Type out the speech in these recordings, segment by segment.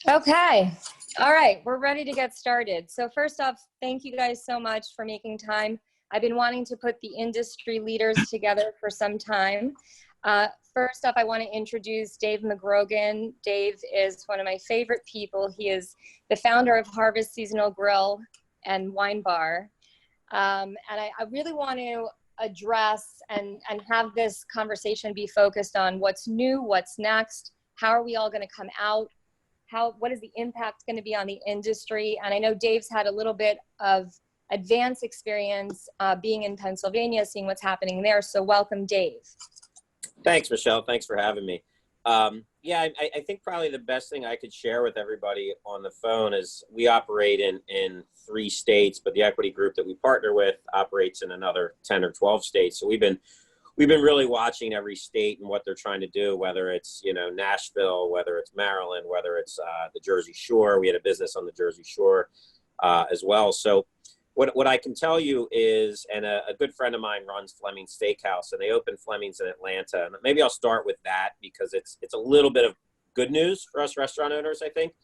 Okay. All right. We're ready to get started. So first off, thank you guys so much for making time. I've been wanting to put the industry leaders together for some time. First off, I want to introduce Dave McGrogan. Dave is one of my favorite people. He is the founder of Harvest Seasonal Grill and Wine Bar. And I really want to address and have this conversation be focused on what's new, what's next, how are we all going to come out, what is the impact going to be on the industry? And I know Dave's had a little bit of advanced experience being in Pennsylvania, seeing what's happening there. So welcome, Dave. Thanks, Michelle. Thanks for having me. Yeah, I think probably the best thing I could share with everybody on the phone is we operate in 3 states, but the equity group that we partner with operates in another 10 or 12 states. So we've been really watching every state and what they're trying to do, whether it's, Nashville, whether it's Maryland, whether it's the Jersey Shore. We had a business on the Jersey Shore as well. So what I can tell you is, and a good friend of mine runs Fleming's Steakhouse, and they opened Fleming's in Atlanta. And maybe I'll start with that because it's a little bit of good news for us restaurant owners, I think.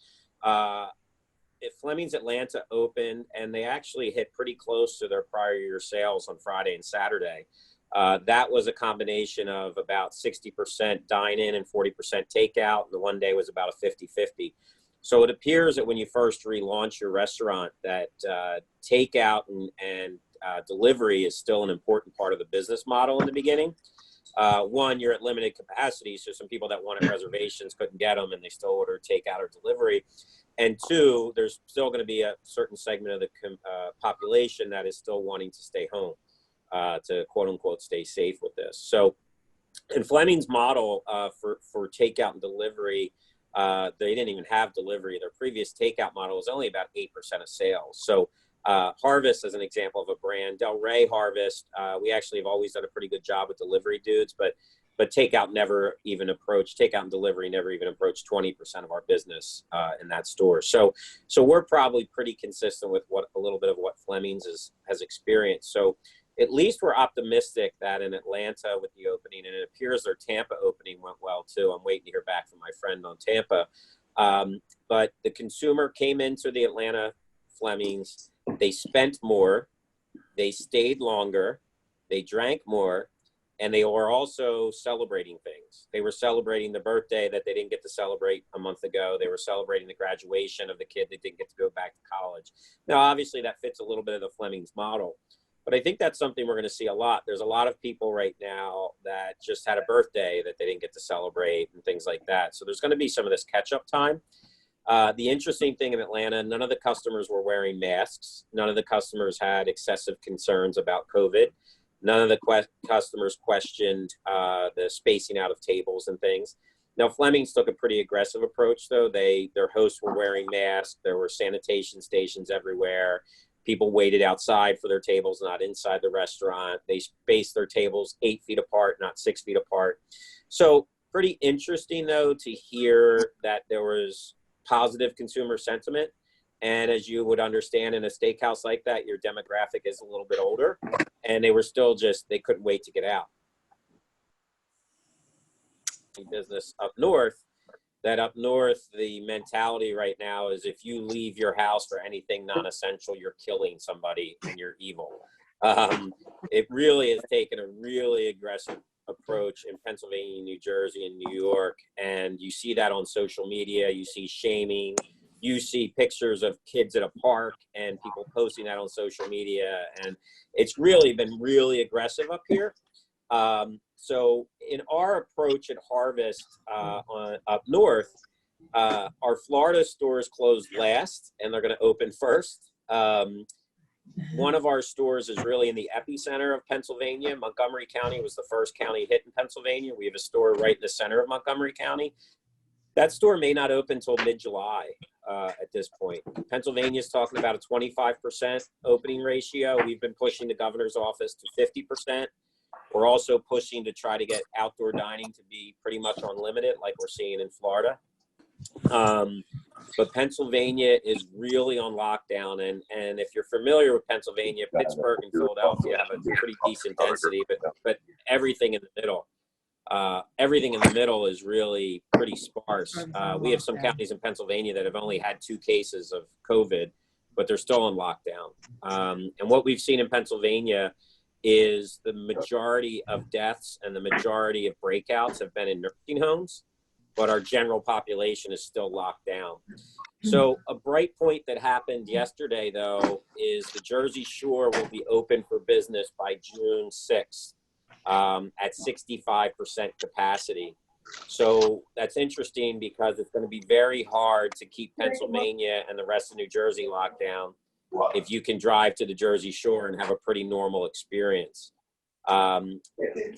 Fleming's Atlanta opened, and they actually hit pretty close to their prior year sales on Friday and Saturday. That was a combination of about 60% dine-in and 40% takeout. And the one day was about a 50-50. So it appears that when you first relaunch your restaurant, that takeout and delivery is still an important part of the business model in the beginning. One, you're at limited capacity, so some people that wanted reservations couldn't get them, and they still order takeout or delivery. And 2, there's still going to be a certain segment of the population that is still wanting to stay home to quote unquote stay safe with this. So in Fleming's model for takeout and delivery, they didn't even have delivery. Their previous takeout model was only about 8% of sales. So Harvest, as an example of a brand, Del Rey Harvest, we actually have always done a pretty good job with delivery dudes, but takeout and delivery never even approached 20% of our business in that store. So we're probably pretty consistent with a little bit of what Fleming's has experienced. So at least we're optimistic that in Atlanta with the opening, and it appears their Tampa opening went well too. I'm waiting to hear back from my friend on Tampa. But the consumer came into the Atlanta Fleming's, they spent more, they stayed longer, they drank more, and they were also celebrating things. They were celebrating the birthday that they didn't get to celebrate a month ago. They were celebrating the graduation of the kid that didn't get to go back to college. Now, obviously that fits a little bit of the Fleming's model. But I think that's something we're going to see a lot. There's a lot of people right now that just had a birthday that they didn't get to celebrate and things like that. So there's going to be some of this catch-up time. The interesting thing in Atlanta, none of the customers were wearing masks. None of the customers had excessive concerns about COVID. None of the customers questioned the spacing out of tables and things. Now, Fleming's took a pretty aggressive approach, though. Their hosts were wearing masks. There were sanitation stations everywhere. People waited outside for their tables, not inside the restaurant. They spaced their tables 8 feet apart, not 6 feet apart. So pretty interesting, though, to hear that there was positive consumer sentiment. And as you would understand in a steakhouse like that, your demographic is a little bit older. And they were still they couldn't wait to get out. Business up north. That up north, the mentality right now is if you leave your house for anything non-essential, you're killing somebody and you're evil. It really has taken a really aggressive approach in Pennsylvania, New Jersey, and New York. And you see that on social media. You see shaming. You see pictures of kids at a park and people posting that on social media. And it's really been really aggressive up here. So in our approach at Harvest up north, our Florida stores closed last and they're going to open first. One of our stores is really in the epicenter of Pennsylvania. Montgomery County was the first county hit in Pennsylvania. We have a store right in the center of Montgomery County. That store may not open until mid-July at this point. Pennsylvania is talking about a 25% opening ratio. We've been pushing the governor's office to 50%. We're also pushing to try to get outdoor dining to be pretty much unlimited like we're seeing in Florida. But Pennsylvania is really on lockdown. And if you're familiar with Pennsylvania, Pittsburgh and Philadelphia have a pretty decent density, but everything in the middle. Everything in the middle is really pretty sparse. We have some counties in Pennsylvania that have only had 2 cases of COVID, but they're still in lockdown. And what we've seen in Pennsylvania is the majority of deaths and the majority of breakouts have been in nursing homes, but our general population is still locked down. So a bright point that happened yesterday, though, is the Jersey Shore will be open for business by June 6th at 65% capacity. So that's interesting because it's going to be very hard to keep Pennsylvania and the rest of New Jersey locked down if you can drive to the Jersey Shore and have a pretty normal experience. From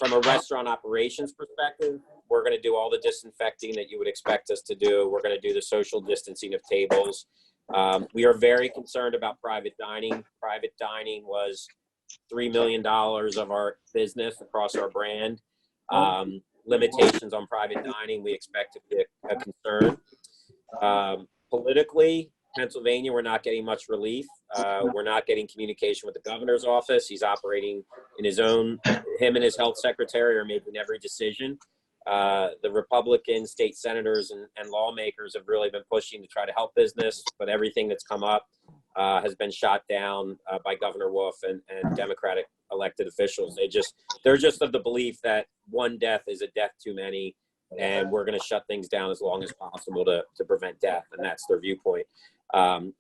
a restaurant operations perspective, we're going to do all the disinfecting that you would expect us to do. We're going to do the social distancing of tables. We are very concerned about private dining. Private dining was $3 million of our business across our brand. Limitations on private dining, we expect to be a concern. Politically, Pennsylvania, we're not getting much relief. We're not getting communication with the governor's office. He's operating in his own, him and his health secretary are making every decision. The Republican state senators and lawmakers have really been pushing to try to help business, but everything that's come up has been shot down by Governor Wolf and Democratic elected officials. They're just of the belief that one death is a death too many, and we're going to shut things down as long as possible to prevent death, and that's their viewpoint.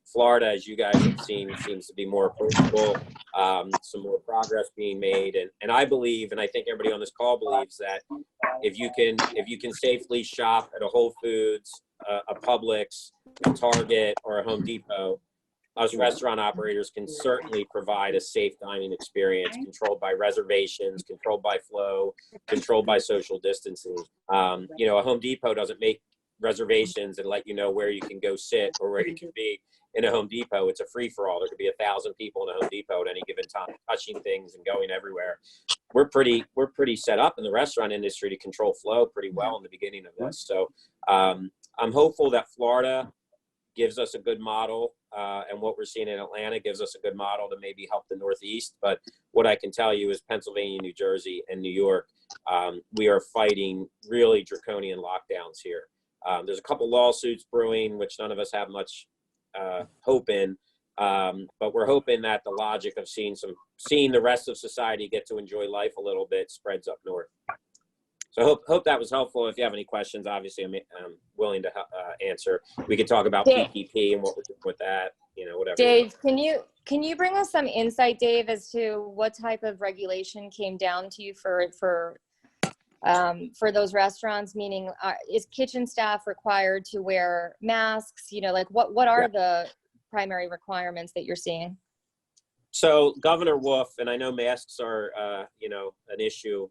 Florida, as you guys have seen, seems to be more approachable, some more progress being made, and I believe, and I think everybody on this call believes, that if you can safely shop at a Whole Foods, a Publix, a Target, or a Home Depot, us restaurant operators can certainly provide a safe dining experience controlled by reservations, controlled by flow, controlled by social distancing. A Home Depot doesn't make reservations and let you know where you can go sit or where you can be in a Home Depot. It's a free-for-all. There could be 1,000 people in a Home Depot at any given time, touching things and going everywhere. We're pretty set up in the restaurant industry to control flow pretty well in the beginning of this. So I'm hopeful that Florida gives us a good model, and what we're seeing in Atlanta gives us a good model to maybe help the Northeast. But what I can tell you is Pennsylvania, New Jersey, and New York, we are fighting really draconian lockdowns here. There's a couple lawsuits brewing, which none of us have much hope in, but we're hoping that the logic of seeing the rest of society get to enjoy life a little bit spreads up north. So hope that was helpful. If you have any questions, obviously I'm willing to answer. We could talk about PPP and what we're doing with that, whatever. Dave, can you bring us some insight, Dave, as to what type of regulation came down to you for those restaurants? Meaning, is kitchen staff required to wear masks? What are the primary requirements that you're seeing? So Governor Wolf, and I know masks are an issue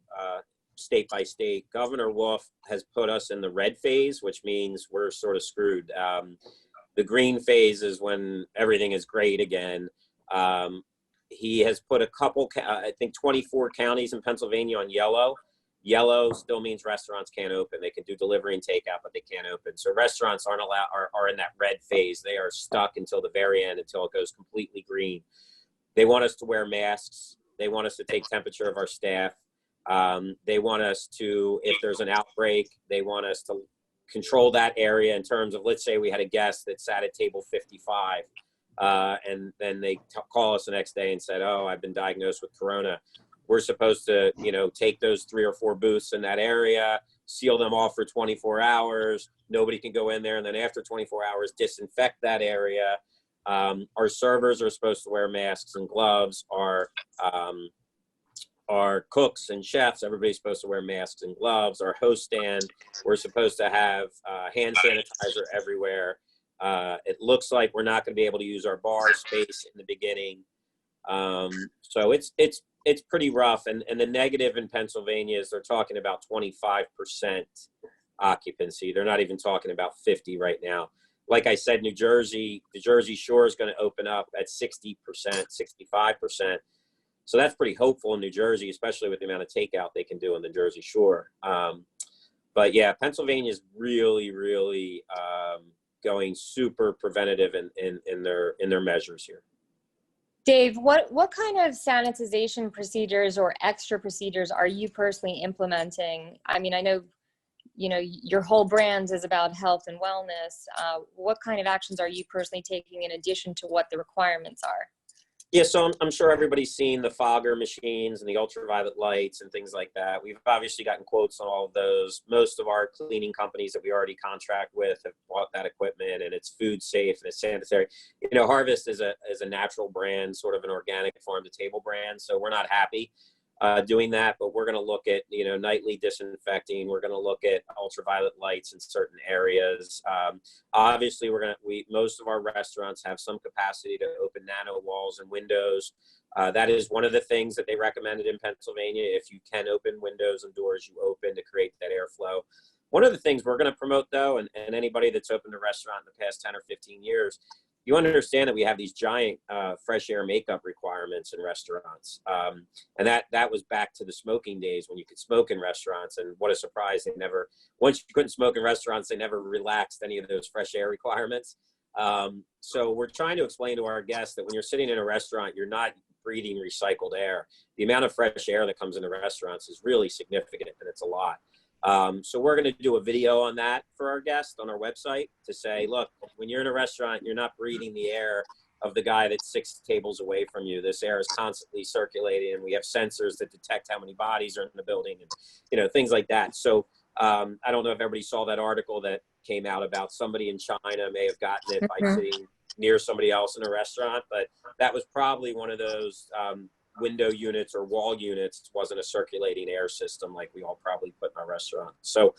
state by state. Governor Wolf has put us in the red phase, which means we're sort of screwed. The green phase is when everything is great again. He has put a couple, I think 24 counties in Pennsylvania on yellow. Yellow still means restaurants can't open. They can do delivery and takeout, but they can't open. So restaurants aren't allowed, are in that red phase. They are stuck until the very end, until it goes completely green. They want us to wear masks. They want us to take temperature of our staff. They want us to, if there's an outbreak, they want us to control that area in terms of, let's say we had a guest that sat at table 55, and then they call us the next day and said, oh, I've been diagnosed with corona. We're supposed to, take those 3 or 4 booths in that area, seal them off for 24 hours. Nobody can go in there. And then after 24 hours, disinfect that area. Our servers are supposed to wear masks and gloves. Our cooks and chefs, everybody's supposed to wear masks and gloves. Our host stand, we're supposed to have hand sanitizer everywhere. It looks like we're not going to be able to use our bar space in the beginning. So it's pretty rough. And the negative in Pennsylvania is they're talking about 25% occupancy. They're not even talking about 50 right now. Like I said, New Jersey, the Jersey Shore is going to open up at 60%, 65%. So that's pretty hopeful in New Jersey, especially with the amount of takeout they can do on the Jersey Shore. But yeah, Pennsylvania is really, really going super preventative in their measures here. Dave, what kind of sanitization procedures or extra procedures are you personally implementing? I mean, I know, you know, your whole brand is about health and wellness. What kind of actions are you personally taking in addition to what the requirements are? Yeah, so I'm sure everybody's seen the fogger machines and the ultraviolet lights and things like that. We've obviously gotten quotes on all of those. Most of our cleaning companies that we already contract with have bought that equipment, and it's food safe and it's sanitary. You know, Harvest is a natural brand, sort of an organic farm to table brand. So we're not happy doing that, but we're going to look at, you know, nightly disinfecting. We're going to look at ultraviolet lights in certain areas. Obviously, most of our restaurants have some capacity to open nano walls and windows. That is one of the things that they recommended in Pennsylvania. If you can open windows and doors, you open to create that airflow. One of the things we're going to promote, though, and anybody that's opened a restaurant in the past 10 or 15 years, you understand that we have these giant fresh air makeup requirements in restaurants. And that was back to the smoking days when you could smoke in restaurants. And what a surprise, once you couldn't smoke in restaurants, they never relaxed any of those fresh air requirements. So we're trying to explain to our guests that when you're sitting in a restaurant, you're not breathing recycled air. The amount of fresh air that comes into restaurants is really significant, and it's a lot. So we're going to do a video on that for our guests on our website to say, look, when you're in a restaurant, you're not breathing the air of the guy that's 6 tables away from you. This air is constantly circulating, and we have sensors that detect how many bodies are in the building and, you know, things like that. So I don't know if everybody saw that article that came out about somebody in China may have gotten it by sitting near somebody else in a restaurant, but that was probably one of those window units or wall units. It wasn't a circulating air system like we all probably put in our restaurant. So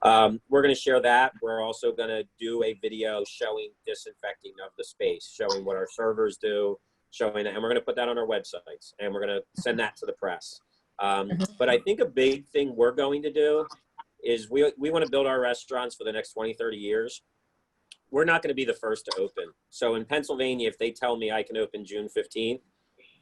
we're going to share that. We're also going to do a video showing disinfecting of the space, showing what our servers do, showing that, and we're going to put that on our websites, and we're going to send that to the press. But I think a big thing we're going to do is we want to build our restaurants for the next 20, 30 years. We're not going to be the first to open. So in Pennsylvania, if they tell me I can open June 15th,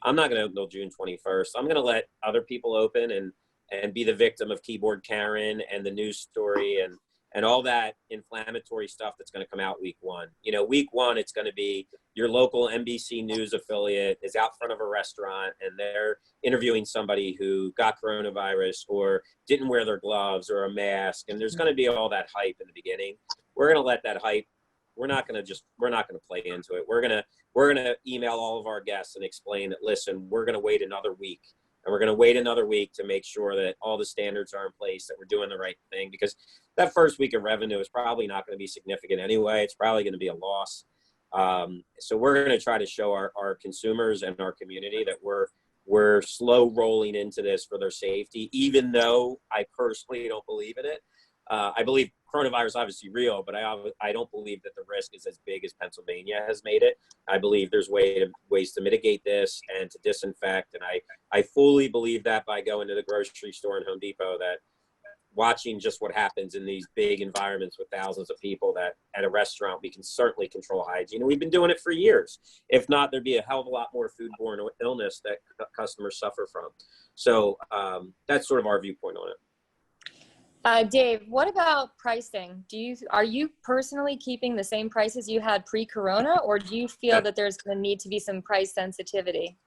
I'm not going to open until June 21st. I'm going to let other people open and be the victim of Keyboard Karen and the news story and all that inflammatory stuff that's going to come out week one. You know, week one, it's going to be your local NBC News affiliate is out front of a restaurant and they're interviewing somebody who got coronavirus or didn't wear their gloves or a mask. And there's going to be all that hype in the beginning. We're going to let that hype. We're not going to play into it. We're going to email all of our guests and explain that, listen, we're going to wait another week. And we're going to wait another week to make sure that all the standards are in place, that we're doing the right thing, because that first week of revenue is probably not going to be significant anyway. It's probably going to be a loss. So we're going to try to show our consumers and our community that we're slow rolling into this for their safety, even though I personally don't believe in it. I believe coronavirus is obviously real, but I don't believe that the risk is as big as Pennsylvania has made it. I believe there's ways to mitigate this and to disinfect. And I fully believe that by going to the grocery store and Home Depot, that watching just what happens in these big environments with thousands of people, that at a restaurant, we can certainly control hygiene. And we've been doing it for years. If not, there'd be a hell of a lot more foodborne illness that customers suffer from. So that's sort of our viewpoint on it. Dave, what about pricing? Are you personally keeping the same prices you had pre-corona, or do you feel that there's going to need to be some price sensitivity?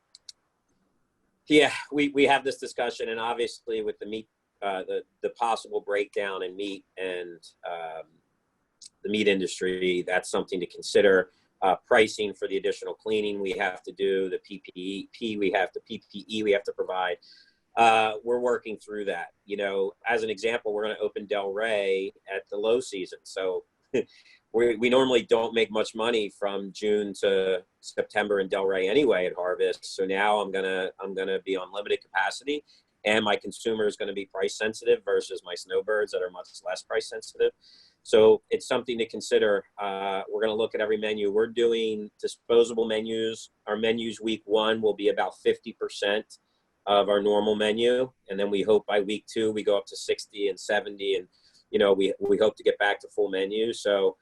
Yeah, we have this discussion, and obviously with the meat, the possible breakdown in meat and the meat industry, that's something to consider. Pricing for the additional cleaning we have to do, the PPE we have to provide. We're working through that. You know, as an example, we're going to open Del Rey at the low season. So we normally don't make much money from June to September in Del Rey anyway at Harvest. So now I'm gonna be on limited capacity, and my consumer is going to be price sensitive versus my snowbirds that are much less price sensitive. So it's something to consider. We're going to look at every menu. We're doing disposable menus. Our menus week one will be about 50% of our normal menu, and then we hope by week 2 we go up to 60 and 70, and you know we hope to get back to full menu. So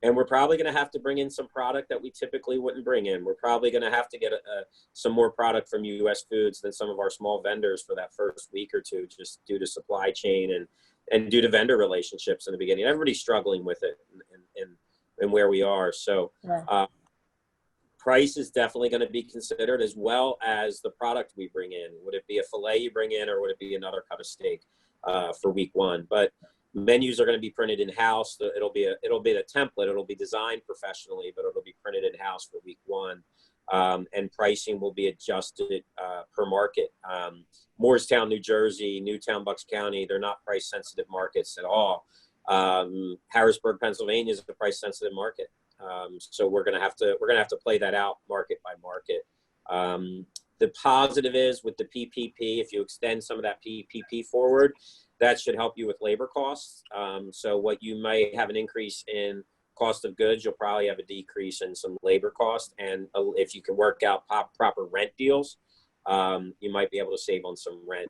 and we're probably going to have to bring in some product that we typically wouldn't bring in. We're probably going to have to get some more product from U.S. Foods than some of our small vendors for that first week or two, just due to supply chain and due to vendor relationships in the beginning. Everybody's struggling with it and where we are. So Price is definitely going to be considered, as well as the product we bring in. Would it be a filet you bring in, or would it be another cut of steak for week one? But menus are going to be printed in house. It'll be the template. It'll be designed professionally, but it'll be printed in house for week one. And pricing will be adjusted per market. Moorestown, New Jersey, Newtown, Bucks County, they're not price sensitive markets at all. Harrisburg, Pennsylvania is a price sensitive market. So we're gonna have to play that out market by market. The positive is with the PPP, if you extend some of that PPP forward, that should help you with labor costs. So what you might have an increase in cost of goods, you'll probably have a decrease in some labor cost. And if you can work out proper rent deals, you might be able to save on some rent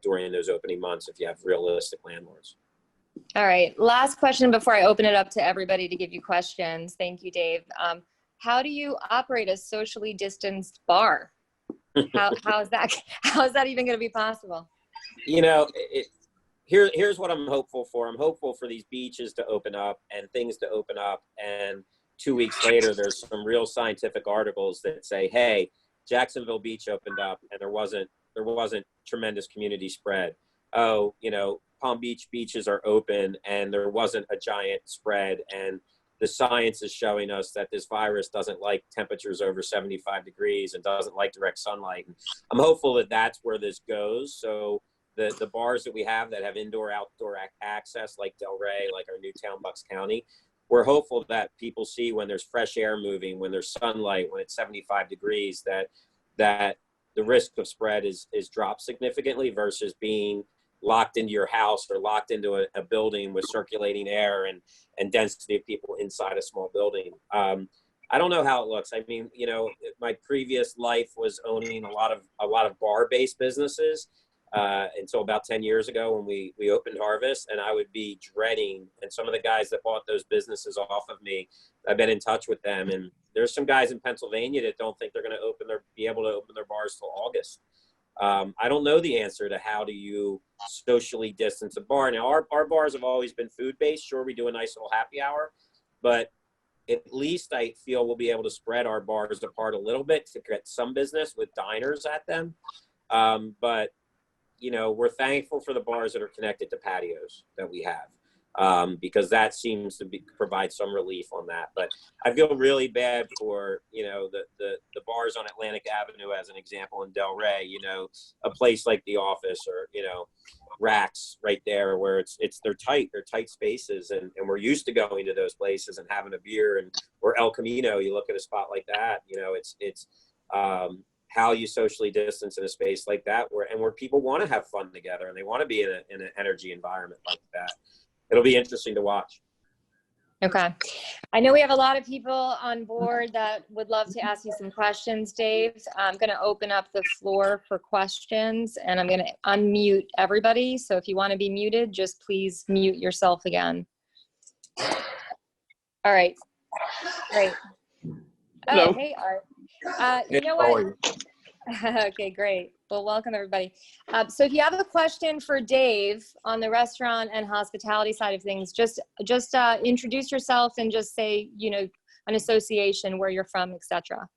during those opening months if you have realistic landlords. All right. Last question before I open it up to everybody to give you questions. Thank you, Dave. How do you operate a socially distanced bar? How is that even going to be possible? You know, here's what I'm hopeful for. I'm hopeful for these beaches to open up and things to open up. And 2 weeks later, there's some real scientific articles that say, hey, Jacksonville Beach opened up and there wasn't tremendous community spread. Oh, you know, Palm Beach beaches are open and there wasn't a giant spread. And the science is showing us that this virus doesn't like temperatures over 75 degrees and doesn't like direct sunlight. And I'm hopeful that that's where this goes. So the bars that we have that have indoor, outdoor access, like Del Rey, like our Newtown, Bucks County, we're hopeful that people see when there's fresh air moving, when there's sunlight, when it's 75 degrees, that the risk of spread is dropped significantly versus being locked into your house or locked into a building with circulating air and density of people inside a small building. I don't know how it looks. I mean, you know, my previous life was owning a lot of bar-based businesses until about 10 years ago when we opened Harvest, and I would be dreading, and some of the guys that bought those businesses off of me, I've been in touch with them, and there's some guys in Pennsylvania that don't think they're going to be able to open their bars till August. I don't know the answer to how do you socially distance a bar. Now, our bars have always been food-based. Sure, we do a nice little happy hour, but at least I feel we'll be able to spread our bars apart a little bit to get some business with diners at them. But, you know, we're thankful for the bars that are connected to patios that we have, because that seems to provide some relief on that. But I feel really bad for, you know, the bars on Atlantic Avenue, as an example, in Del Rey, you know, a place like The Office or, you know, Racks right there where they're tight spaces. And we're used to going to those places and having a beer, or El Camino, you look at a spot like that, you know, it's how you socially distance in a space like that where people want to have fun together and they want to be in an energy environment like that. It'll be interesting to watch. Okay. I know we have a lot of people on board that would love to ask you some questions, Dave. I'm going to open up the floor for questions, and I'm going to unmute everybody. So if you want to be muted, just please mute yourself again. All right. Great. Hello. Oh, hey, Art. You know what? Okay, great. Well, welcome everybody. So if you have a question for Dave on the restaurant and hospitality side of things, just introduce yourself and just say, you know, an association, where you're from, etc.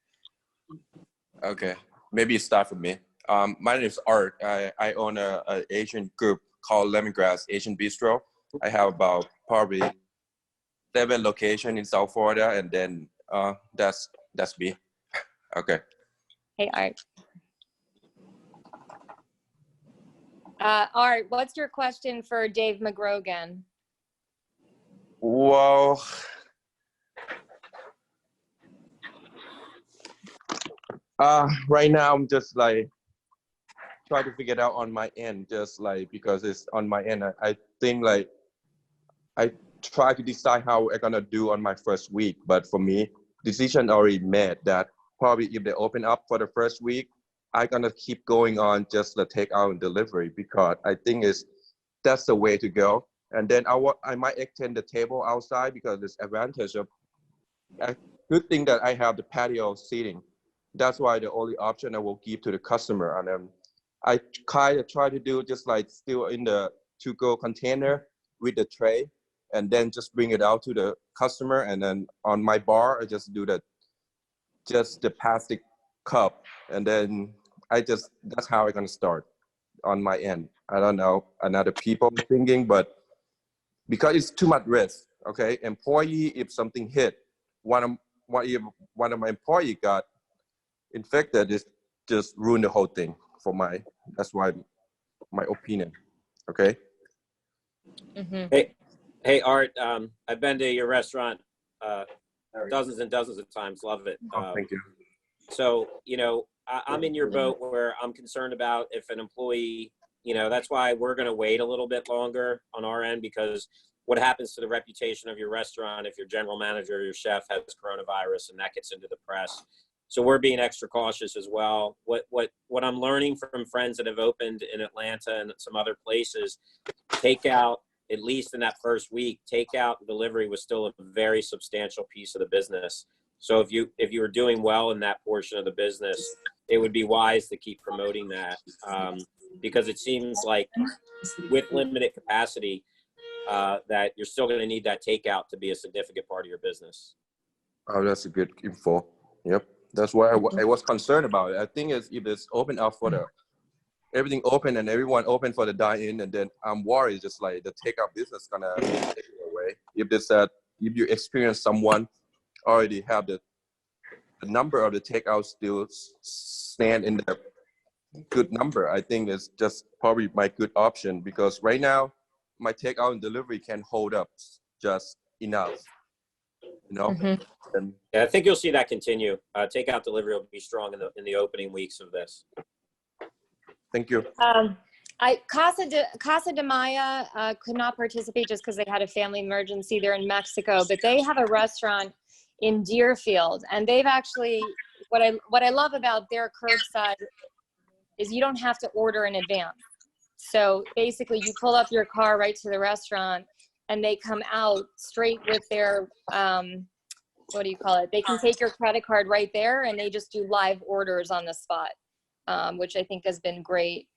Okay, maybe start from me. My name is Art. I own a Asian group called Lemongrass Asian Bistro. I have about probably 7 locations in South Florida, and then that's me. Okay. Hey, Art. Art, what's your question for Dave McGrogan? Well, right now I'm just like trying to figure it out on my end, just like because it's on my end. I think like I try to decide how I'm gonna do on my first week, but for me, decision already made that probably if they open up for the first week, I'm gonna keep going on just the takeout and delivery, because I think that's the way to go. And then I might extend the table outside, because there's advantage of a good thing that I have the patio seating. That's why the only option I will give to the customer. And then I kind of try to do just like still in the to-go container with the tray, and then just bring it out to the customer. And then on my bar, I just do the just the plastic cup, and then that's how I'm gonna start on my end. I don't know another people thinking, but because it's too much risk. Okay, employee, if something hit, one of if one of my employee got infected, it just ruin the whole thing for that's why my opinion. Okay. Mm-hmm. Hey, Art. I've been to your restaurant dozens and dozens of times. Love it. Thank you. So, I'm in your boat where I'm concerned about if an employee, that's why we're going to wait a little bit longer on our end, because what happens to the reputation of your restaurant if your general manager or your chef has coronavirus and that gets into the press. So we're being extra cautious as well. What I'm learning from friends that have opened in Atlanta and some other places, takeout, at least in that first week, takeout and delivery was still a very substantial piece of the business. So if you were doing well in that portion of the business, it would be wise to keep promoting that, because it seems like with limited capacity, that you're still going to need that takeout to be a significant part of your business. Oh, that's a good info. Yep. That's why I was concerned about it. I think if it's open up for everything open and everyone open for the dine-in, and then I'm worried just like the takeout business gonna be taken away. If you experience someone already have the number of the takeout still stand in the good number, I think it's just probably my good option, because right now my takeout and delivery can hold up just enough, Mm-hmm. And Yeah, I think you'll see that continue. Takeout delivery will be strong in the opening weeks of this. thank you. Casa de Maya could not participate just because they had a family emergency. They're in Mexico, but they have a restaurant in Deerfield, and they've actually, what I love about their curbside is you don't have to order in advance. So basically you pull up your car right to the restaurant and they come out straight with their, what do you call it? They can take your credit card right there and they just do live orders on the spot, which I think has been great.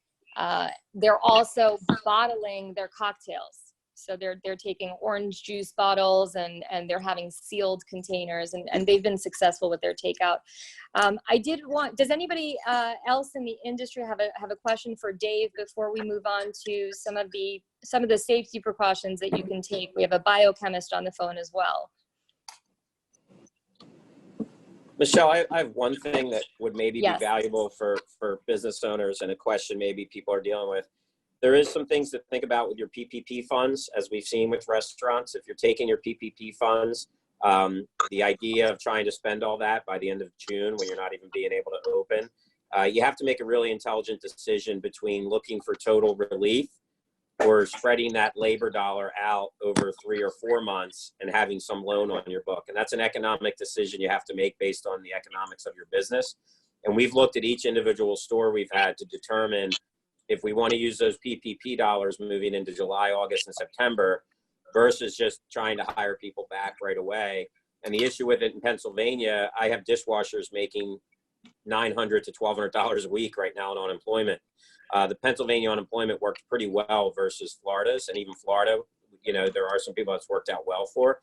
They're also bottling their cocktails. So they're taking orange juice bottles and they're having sealed containers, and they've been successful with their takeout. Does anybody else in the industry have a question for Dave before we move on to some of the safety precautions that you can take? We have a biochemist on the phone as well. Michelle, I have one thing that would maybe Yes. be valuable for business owners, and a question maybe people are dealing with. There is some things to think about with your PPP funds, as we've seen with restaurants. If you're taking your PPP funds, the idea of trying to spend all that by the end of June when you're not even being able to open, you have to make a really intelligent decision between looking for total relief or spreading that labor dollar out over 3 or 4 months and having some loan on your book. And that's an economic decision you have to make based on the economics of your business. And we've looked at each individual store we've had to determine if we want to use those PPP dollars moving into July, August, and September versus just trying to hire people back right away. And the issue with it in Pennsylvania, I have dishwashers making $900 to $1,200 a week right now in unemployment. The Pennsylvania unemployment worked pretty well versus Florida's, and even Florida, there are some people that's worked out well for.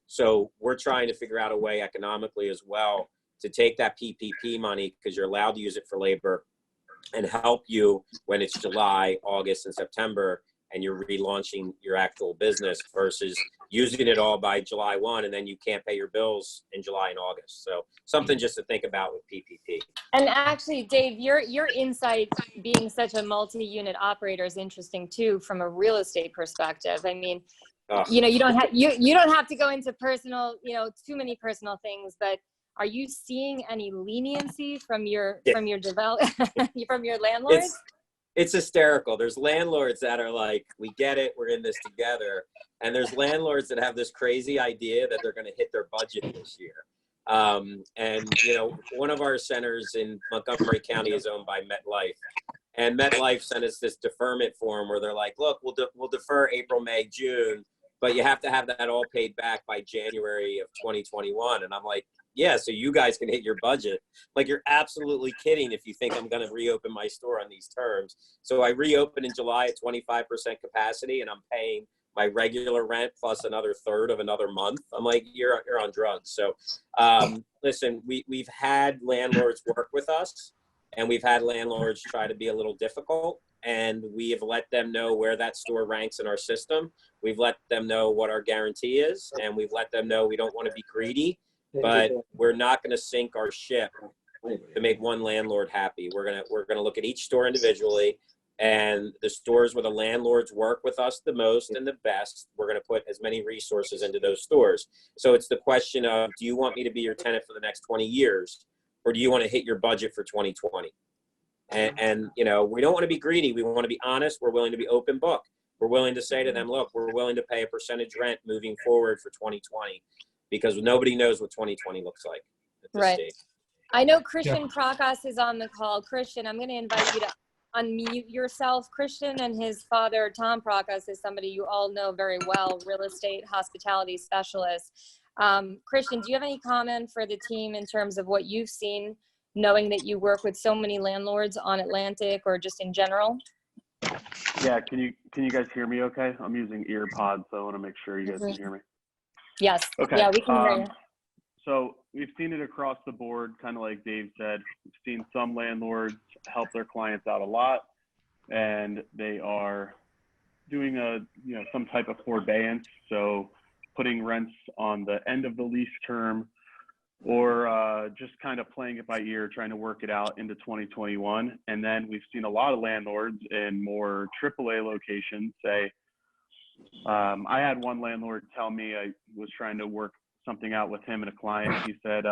So we're trying to figure out a way economically as well to take that PPP money, because you're allowed to use it for labor, and help you when it's July, August, and September, and you're relaunching your actual business versus using it all by July 1, and then you can't pay your bills in July and August. So something just to think about with PPP. And actually, Dave, your insight, being such a multi-unit operator, is interesting too from a real estate perspective. I mean, you don't have to go into personal, too many personal things, but are you seeing any leniency from your from your landlords? It's hysterical. There's landlords that are like, we get it, we're in this together. And there's landlords that have this crazy idea that they're going to hit their budget this year. And one of our centers in Montgomery County is owned by MetLife. And MetLife sent us this deferment form where they're like, look, we'll defer April, May, June, but you have to have that all paid back by January of 2021. And I'm like, yeah, so you guys can hit your budget. Like, you're absolutely kidding if you think I'm going to reopen my store on these terms. So I reopened in July at 25% capacity, and I'm paying my regular rent plus another third of another month. I'm like, you're on drugs. So listen, we've had landlords work with us, and we've had landlords try to be a little difficult, and we have let them know where that store ranks in our system. We've let them know what our guarantee is, and we've let them know we don't want to be greedy, but we're not going to sink our ship to make one landlord happy. We're gonna look at each store individually, and the stores where the landlords work with us the most and the best, we're gonna put as many resources into those stores. So it's the question of, do you want me to be your tenant for the next 20 years, or do you want to hit your budget for 2020? And you know, we don't want to be greedy. We want to be honest. We're willing to be open book. We're willing to say to them, look, we're willing to pay a percentage rent moving forward for 2020, because nobody knows what 2020 looks like at this stage. I know Christian Prakas is on the call. Christian, I'm going to invite you to unmute yourself. Christian and his father, Tom Prakas, is somebody you all know very well, real estate hospitality specialist. Christian, do you have any comment for the team in terms of what you've seen, knowing that you work with so many landlords on Atlantic or just in general? Yeah, can you guys hear me okay? I'm using ear pods, so I want to make sure you guys can hear me. Yes. Okay. Yeah, we can hear you. So we've seen it across the board, kind of like Dave said. We've seen some landlords help their clients out a lot, and they are doing some type of forbearance, so putting rents on the end of the lease term, or just kind of playing it by ear, trying to work it out into 2021. And then we've seen a lot of landlords in more AAA locations say, I had one landlord tell me, I was trying to work something out with him and a client. He said,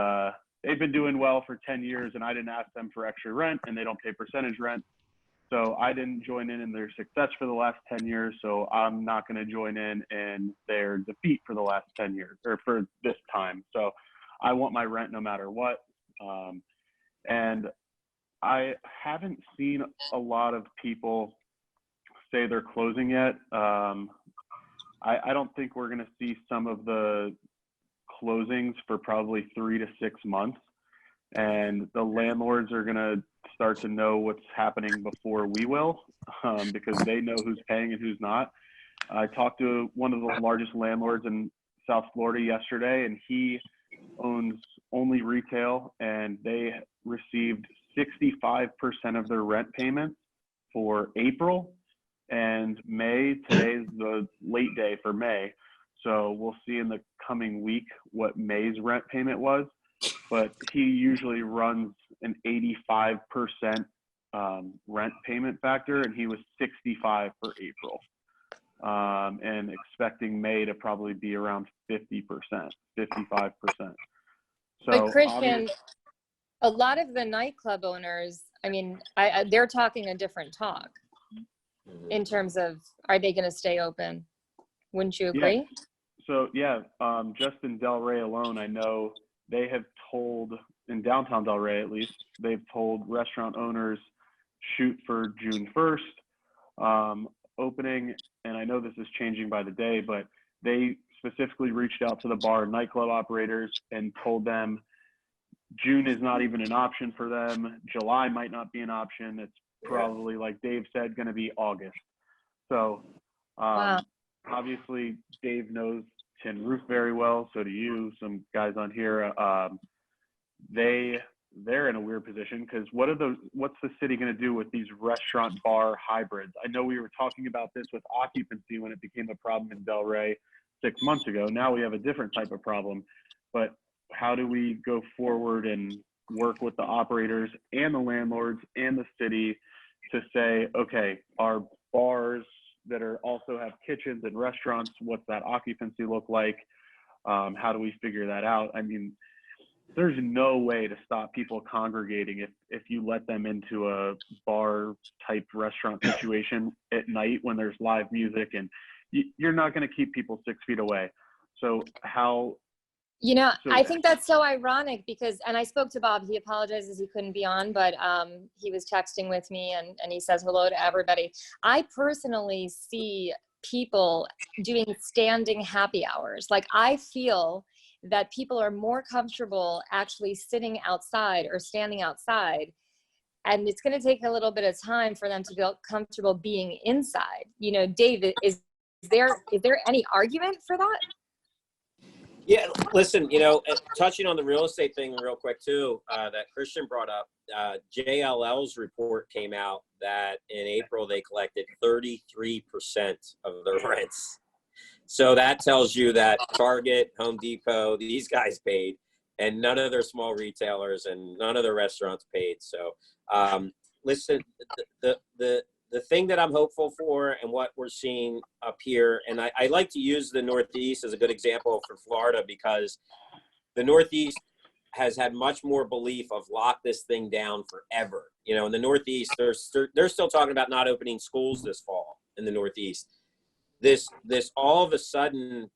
they've been doing well for 10 years and I didn't ask them for extra rent, and they don't pay percentage rent. So I didn't join in their success for the last 10 years. So I'm not going to join in their defeat for the last 10 years, or for this time. So I want my rent no matter what. And I haven't seen a lot of people say they're closing yet. I don't think we're going to see some of the closings for probably 3 to 6 months. And the landlords are going to start to know what's happening before we will, because they know who's paying and who's not. I talked to one of the largest landlords in South Florida yesterday, and he owns only retail, and they received 65% of their rent payments for April and May. Today's the late day for May. So we'll see in the coming week what May's rent payment was. But he usually runs an 85% rent payment factor, and he was 65 for April. And expecting May to probably be around 50%, 55%. So, but Christian, a lot of the nightclub owners, I mean, they're talking a different talk in terms of, are they going to stay open? Wouldn't you agree? Yeah. So yeah, just in Delray alone, I know they have told, in downtown Delray at least, they've told restaurant owners shoot for June 1st opening. And I know this is changing by the day, but they specifically reached out to the bar and nightclub operators and told them June is not even an option for them. July might not be an option. It's probably, like Dave said, going to be August. So Wow. Obviously Dave knows Tin Roof very well. So do you, some guys on here. They're in a weird position, because what's the city going to do with these restaurant bar hybrids? I know we were talking about this with occupancy when it became a problem in Delray 6 months ago. Now we have a different type of problem, but how do we go forward and work with the operators and the landlords and the city to say, okay, our bars that are also have kitchens and restaurants, what's that occupancy look like? How do we figure that out? I mean, there's no way to stop people congregating if you let them into a bar type restaurant situation at night when there's live music, and you're not going to keep people 6 feet away. So how? I think that's so ironic, because, and I spoke to Bob, he apologizes he couldn't be on, but he was texting with me, and he says hello to everybody. I personally see people doing standing happy hours. Like, I feel that people are more comfortable actually sitting outside or standing outside. And it's going to take a little bit of time for them to feel comfortable being inside. David, is there any argument for that? Yeah, listen, touching on the real estate thing real quick too, that Christian brought up, JLL's report came out that in April they collected 33% of their rents. So that tells you that Target, Home Depot, these guys paid, and none of their small retailers and none of their restaurants paid. So listen, the thing that I'm hopeful for and what we're seeing up here, and I like to use the Northeast as a good example for Florida, because the Northeast has had much more belief of lock this thing down forever. In the Northeast, they're still talking about not opening schools this fall in the Northeast. This all of a sudden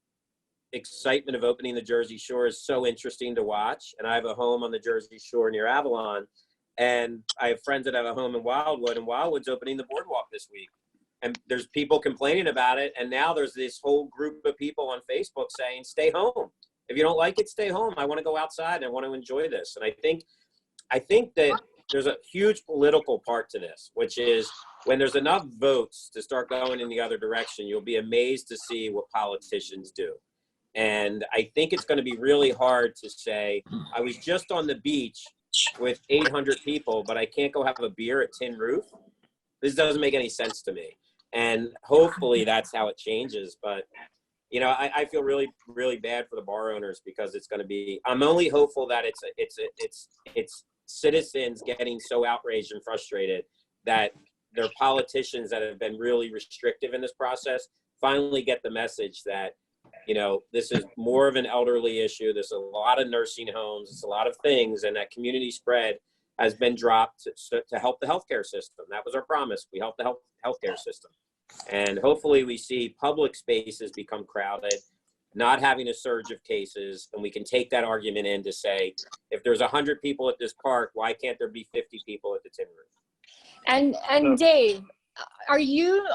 excitement of opening the Jersey Shore is so interesting to watch. And I have a home on the Jersey Shore near Avalon. And I have friends that have a home in Wildwood, and Wildwood's opening the boardwalk this week. And there's people complaining about it. And now there's this whole group of people on Facebook saying, stay home. If you don't like it, stay home. I want to go outside and I want to enjoy this. And I think that there's a huge political part to this, which is when there's enough votes to start going in the other direction, you'll be amazed to see what politicians do. And I think it's going to be really hard to say, I was just on the beach with 800 people, but I can't go have a beer at Tin Roof. This doesn't make any sense to me. And hopefully that's how it changes. But, I feel really, really bad for the bar owners, because it's going to be, I'm only hopeful that it's citizens getting so outraged and frustrated that their politicians that have been really restrictive in this process finally get the message that, this is more of an elderly issue. There's a lot of nursing homes. It's a lot of things. And that community spread has been dropped to help the healthcare system. That was our promise. We help the healthcare system. And hopefully we see public spaces become crowded, not having a surge of cases. And we can take that argument in to say, if there's 100 people at this park, why can't there be 50 people at the Tin Roof? And Dave, are you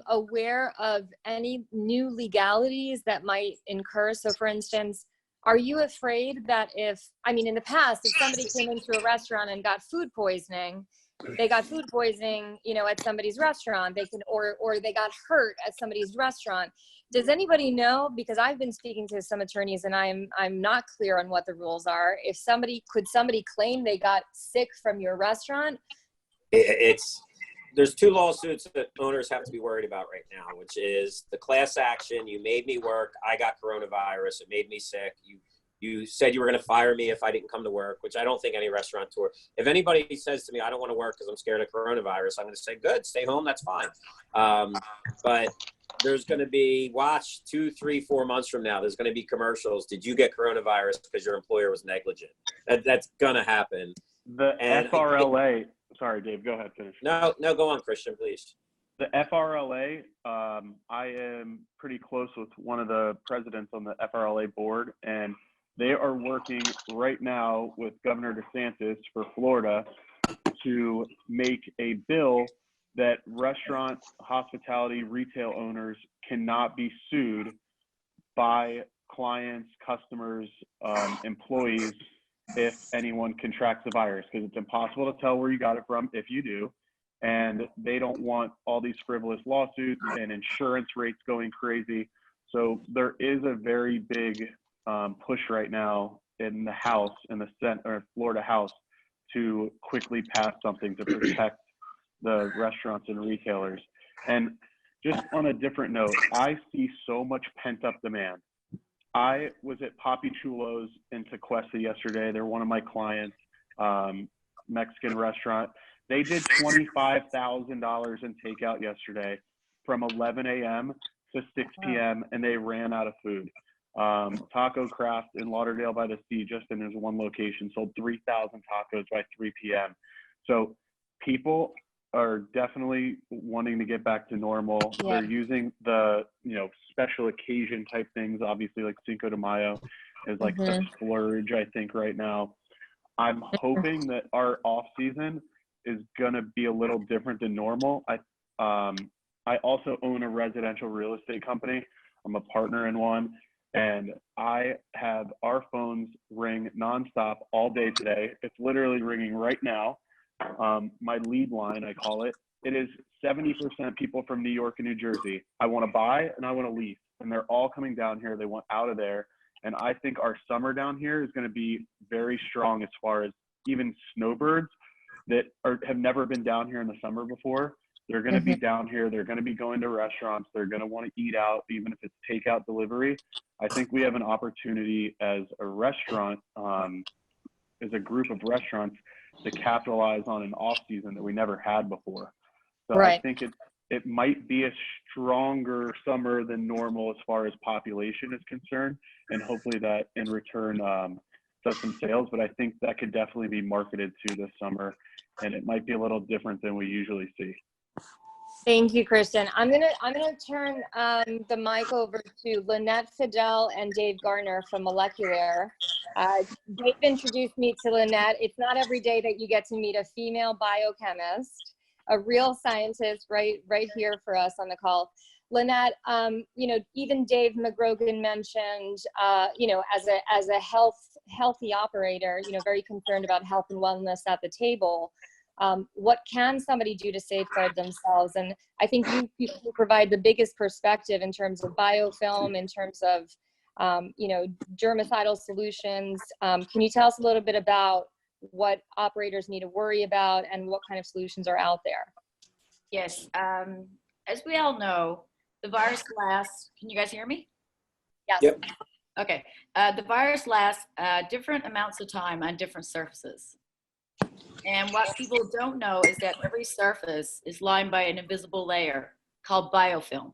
aware of any new legalities that might incur? So for instance, are you afraid that in the past, if somebody came into a restaurant and got food poisoning, at somebody's restaurant, or they got hurt at somebody's restaurant. Does anybody know? Because I've been speaking to some attorneys and I'm not clear on what the rules are. Could somebody claim they got sick from your restaurant? There's two lawsuits that owners have to be worried about right now, which is the class action. You made me work. I got coronavirus. It made me sick. You said you were going to fire me if I didn't come to work, which I don't think any restaurateur. If anybody says to me, I don't want to work because I'm scared of coronavirus, I'm going to say, good, stay home. That's fine. But there's going to be, watch 2, 3, 4 months from now, there's going to be commercials. Did you get coronavirus because your employer was negligent? That's going to happen. The FRLA. Sorry, Dave, go ahead, finish. No, go on, Christian, please. The FRLA, I am pretty close with one of the presidents on the FRLA board, and they are working right now with Governor DeSantis for Florida to make a bill that restaurant, hospitality, retail owners cannot be sued by clients, customers, employees, if anyone contracts the virus, because it's impossible to tell where you got it from if you do. And they don't want all these frivolous lawsuits and insurance rates going crazy. So there is a very big push right now in the House, in the Senate or Florida House, to quickly pass something to protect the restaurants and retailers. And just on a different note, I see so much pent up demand. I was at Papi Chulo's in Tequesta yesterday. They're one of my clients, Mexican restaurant. They did $25,000 in takeout yesterday from 11 a.m. to 6 p.m. and they ran out of food. Taco Craft in Lauderdale by the Sea, just in there's one location, sold 3,000 tacos by 3 p.m. So people are definitely wanting to get back to normal. Yeah. They're using the, special occasion type things, obviously like Cinco de Mayo is like the splurge, I think, right now. I'm hoping that our off season is going to be a little different than normal. I also own a residential real estate company. I'm a partner in one, and I have our phones ring nonstop all day today. It's literally ringing right now. My lead line, I call it, it is 70% people from New York and New Jersey. I want to buy and I want to lease, and they're all coming down here. They want out of there. And I think our summer down here is going to be very strong as far as even snowbirds that have never been down here in the summer before. They're going to be down here. They're going to be going to restaurants. They're going to want to eat out, even if it's takeout delivery. I think we have an opportunity as a restaurant, as a group of restaurants, to capitalize on an off season that we never had before. So I think it might be a stronger summer than normal as far as population is concerned, and hopefully that in return does some sales. But I think that could definitely be marketed to this summer, and it might be a little different than we usually see. Thank you, Christian. I'm gonna turn the mic over to Lynette Fidel and Dave Garner from Molecular. Dave introduced me to Lynette. It's not every day that you get to meet a female biochemist, a real scientist right here for us on the call. Lynette, you know, even Dave McGrogan mentioned, you know, as a healthy operator, you know, very concerned about health and wellness at the table. What can somebody do to safeguard themselves? And I think you provide the biggest perspective in terms of biofilm, in terms of, you know, germicidal solutions. Can you tell us a little bit about what operators need to worry about and what kind of solutions are out there? Yes, as we all know, the virus lasts, can you guys hear me? Yes. Yep. Okay, the virus lasts different amounts of time on different surfaces. And what people don't know is that every surface is lined by an invisible layer called biofilm.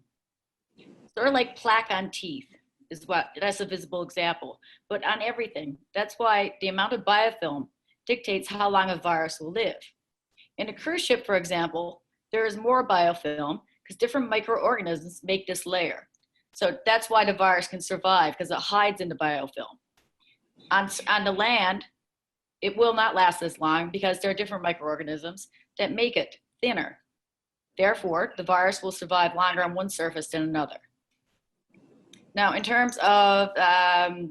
Sort of like plaque on teeth that's a visible example, but on everything. That's why the amount of biofilm dictates how long a virus will live. In a cruise ship, for example, there is more biofilm because different microorganisms make this layer. So that's why the virus can survive, because it hides in the biofilm. On the land, it will not last as long because there are different microorganisms that make it thinner. Therefore, the virus will survive longer on one surface than another. Now, in terms of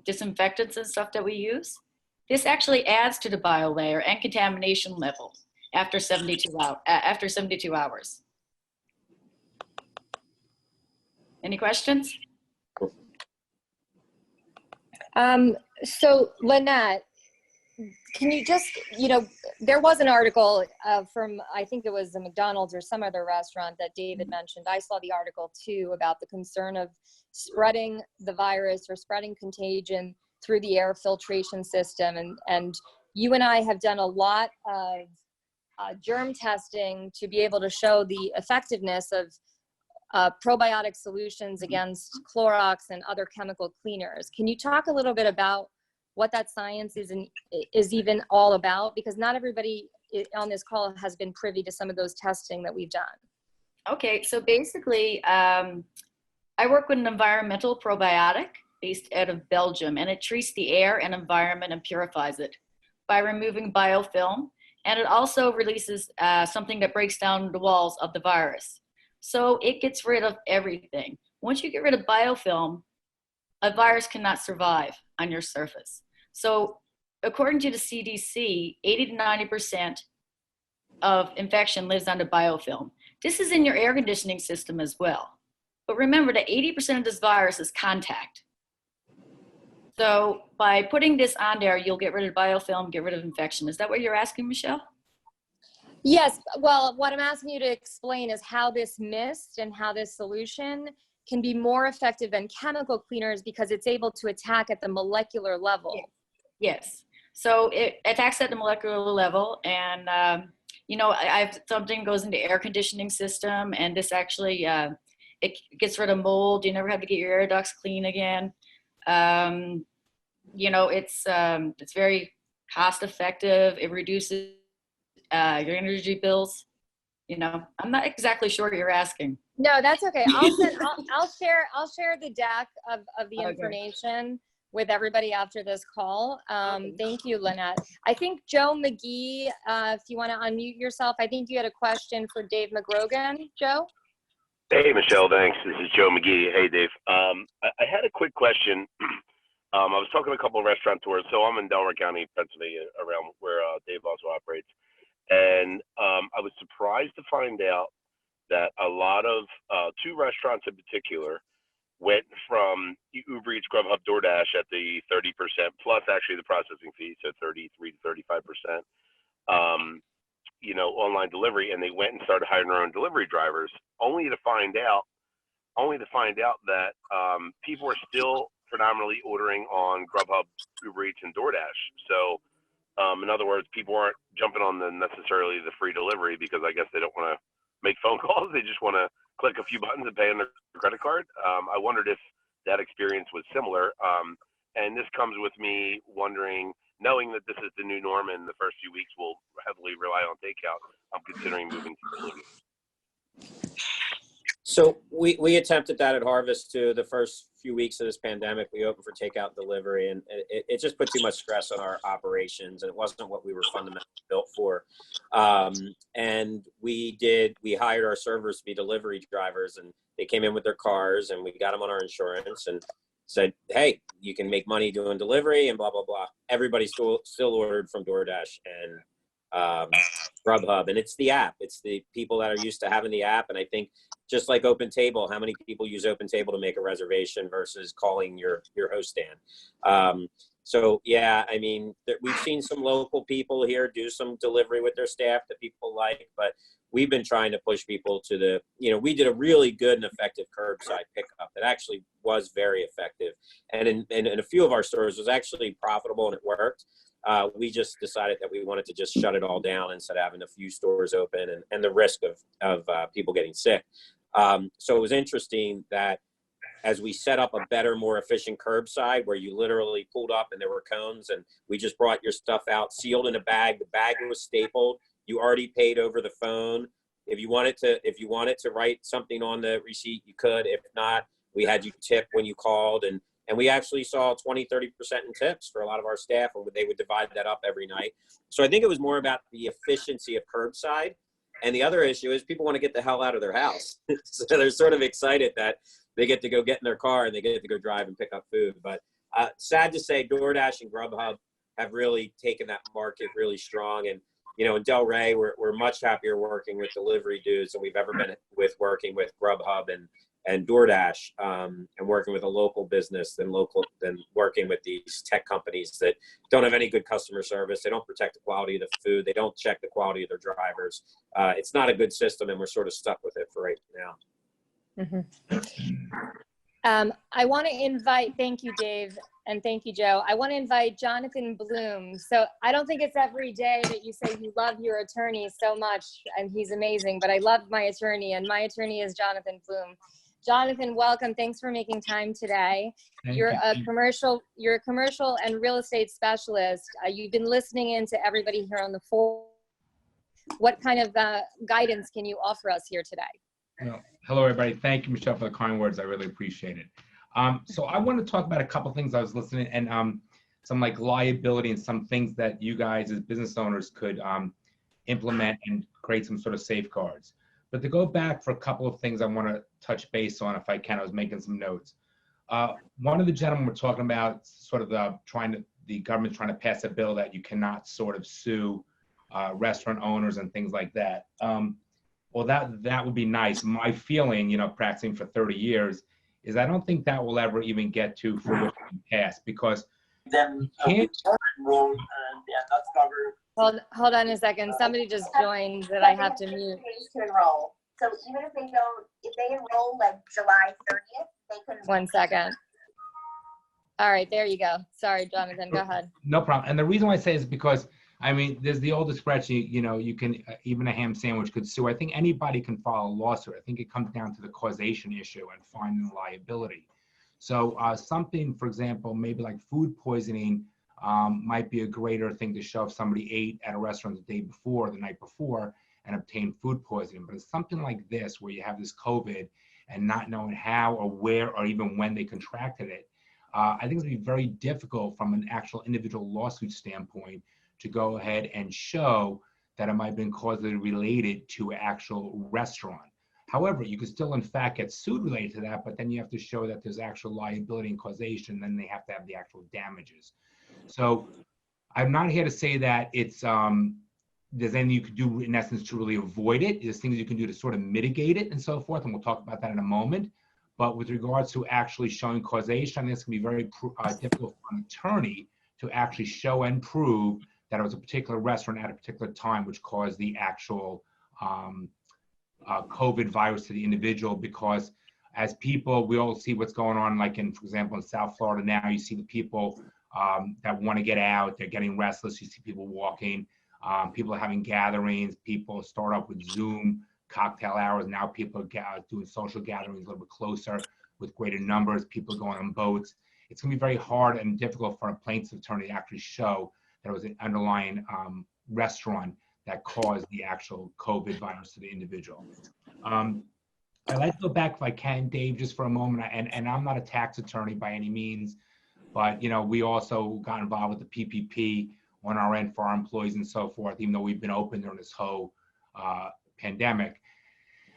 disinfectants and stuff that we use, this actually adds to the biolayer and contamination level after 72 hours. Any questions? So Lynette, can you just, you know, there was an article from, I think it was the McDonald's or some other restaurant that David mentioned. I saw the article too about the concern of spreading the virus or spreading contagion through the air filtration system. And you and I have done a lot of germ testing to be able to show the effectiveness of probiotic solutions against Clorox and other chemical cleaners. Can you talk a little bit about what that science is even all about? Because not everybody on this call has been privy to some of those testing that we've done. Okay, so basically, I work with an environmental probiotic based out of Belgium, and it treats the air and environment and purifies it by removing biofilm. And it also releases something that breaks down the walls of the virus. So it gets rid of everything. Once you get rid of biofilm, a virus cannot survive on your surface. So according to the CDC, 80 to 90% of infection lives on the biofilm. This is in your air conditioning system as well. But remember that 80% of this virus is contact. So by putting this on there, you'll get rid of biofilm, get rid of infection. Is that what you're asking, Michelle? Yes, well, what I'm asking you to explain is how this mist and how this solution can be more effective than chemical cleaners because it's able to attack at the molecular level. Yes. So it attacks at the molecular level, and you know, something goes into air conditioning system, and this actually it gets rid of mold. You never have to get your air ducts clean again. You know, it's very cost effective. It reduces your energy bills. You know, I'm not exactly sure what you're asking. No, that's okay. I'll share the deck of the information with everybody after this call. Thank you, Lynette. I think Joe McGee, if you want to unmute yourself, I think you had a question for Dave McGrogan. Joe? Hey, Michelle, thanks. This is Joe McGee. Hey, Dave. I had a quick question. I was talking to a couple of restaurateurs. So I'm in Delaware County, Pennsylvania, around where Dave also operates. And I was surprised to find out that a lot of two restaurants in particular went from Uber Eats, Grubhub, DoorDash at the 30% plus actually the processing fee, so 33 to 35%, online delivery, and they went and started hiring their own delivery drivers, only to find out that people are still predominantly ordering on Grubhub, Uber Eats, and DoorDash. So, in other words, people aren't jumping on necessarily the free delivery because I guess they don't want to make phone calls. They just want to click a few buttons and pay on their credit card. I wondered if that experience was similar. And this comes with me wondering, knowing that this is the new norm and the first few weeks will heavily rely on takeout, I'm considering moving to delivery. So we attempted that at Harvest too. The first few weeks of this pandemic, we opened for takeout and delivery, and it just put too much stress on our operations, and it wasn't what we were fundamentally built for. And we hired our servers to be delivery drivers, and they came in with their cars, and we got them on our insurance and said, hey, you can make money doing delivery and blah, blah, blah. Everybody still ordered from DoorDash and Grubhub, and it's the app. It's the people that are used to having the app. And I think just like OpenTable, how many people use OpenTable to make a reservation versus calling your host stand? So yeah, I mean, we've seen some local people here do some delivery with their staff that people like, but we've been trying to push people to we did a really good and effective curbside pickup that actually was very effective. And in a few of our stores it was actually profitable and it worked. We just decided that we wanted to just shut it all down instead of having a few stores open and the risk of people getting sick. So it was interesting that as we set up a better, more efficient curbside where you literally pulled up and there were cones and we just brought your stuff out, sealed in a bag. The bag was stapled. You already paid over the phone. If you wanted to write something on the receipt, you could. If not, we had you tip when you called. And we actually saw 20, 30% in tips for a lot of our staff, and they would divide that up every night. So I think it was more about the efficiency of curbside. And the other issue is people want to get the hell out of their house. So they're sort of excited that they get to go get in their car and they get to go drive and pick up food. But sad to say, DoorDash and Grubhub have really taken that market really strong. And, in Delray, we're much happier working with delivery dudes than we've ever been with working with Grubhub and DoorDash, and working with a local business than working with these tech companies that don't have any good customer service. They don't protect the quality of the food. They don't check the quality of their drivers. It's not a good system, and we're sort of stuck with it for right now. Mm-hmm. I want to invite, thank you, Dave, and thank you, Joe. I want to invite Jonathan Bloom. So I don't think it's every day that you say you love your attorney so much, and he's amazing, but I love my attorney, and my attorney is Jonathan Bloom. Jonathan, welcome. Thanks for making time today. You're a commercial and real estate specialist. You've been listening in to everybody here on the floor. What kind of guidance can you offer us here today? Well, hello, everybody. Thank you, Michelle, for the kind words. I really appreciate it. So I want to talk about a couple of things I was listening, and some like liability and some things that you guys as business owners could implement and create some sort of safeguards. But to go back for a couple of things I want to touch base on, if I can. I was making some notes. One of the gentlemen were talking about sort of the government trying to pass a bill that you cannot sort of sue restaurant owners and things like that. Well, that would be nice. My feeling, practicing for 30 years, is I don't think that will ever even get to fruition and pass, because then can't enroll and they are not covered. Hold on a second. Somebody just joined that I have to mute. To enroll. So even if they enroll like July 30th, they can. 1 second. All right, there you go. Sorry, Jonathan, go ahead. No problem. And the reason why I say is because, I mean, there's the old expression, you can, even a ham sandwich could sue. I think anybody can file a lawsuit. I think it comes down to the causation issue and finding the liability. So something, for example, maybe like food poisoning might be a greater thing to show if somebody ate at a restaurant the day before, the night before, and obtained food poisoning. But it's something like this where you have this COVID and not knowing how or where or even when they contracted it. I think it's going to be very difficult from an actual individual lawsuit standpoint to go ahead and show that it might have been causally related to an actual restaurant. However, you could still, in fact, get sued related to that, but then you have to show that there's actual liability and causation, then they have to have the actual damages. So I'm not here to say that it's there's anything you could do in essence to really avoid it. There's things you can do to sort of mitigate it and so forth, and we'll talk about that in a moment. But with regards to actually showing causation, I think it's going to be very difficult for an attorney to actually show and prove that it was a particular restaurant at a particular time which caused the actual COVID virus to the individual, because as people, we all see what's going on, like in, for example, in South Florida now, you see the people that want to get out, they're getting restless, you see people walking, people are having gatherings, people start off with Zoom cocktail hours, now people are doing social gatherings a little bit closer with greater numbers, people going on boats. It's going to be very hard and difficult for a plaintiff's attorney to actually show that it was an underlying restaurant that caused the actual COVID virus to the individual. I'd like to go back, if I can, Dave, just for a moment, and I'm not a tax attorney by any means, but, you know, we also got involved with the PPP on our end for our employees and so forth, even though we've been open during this whole pandemic.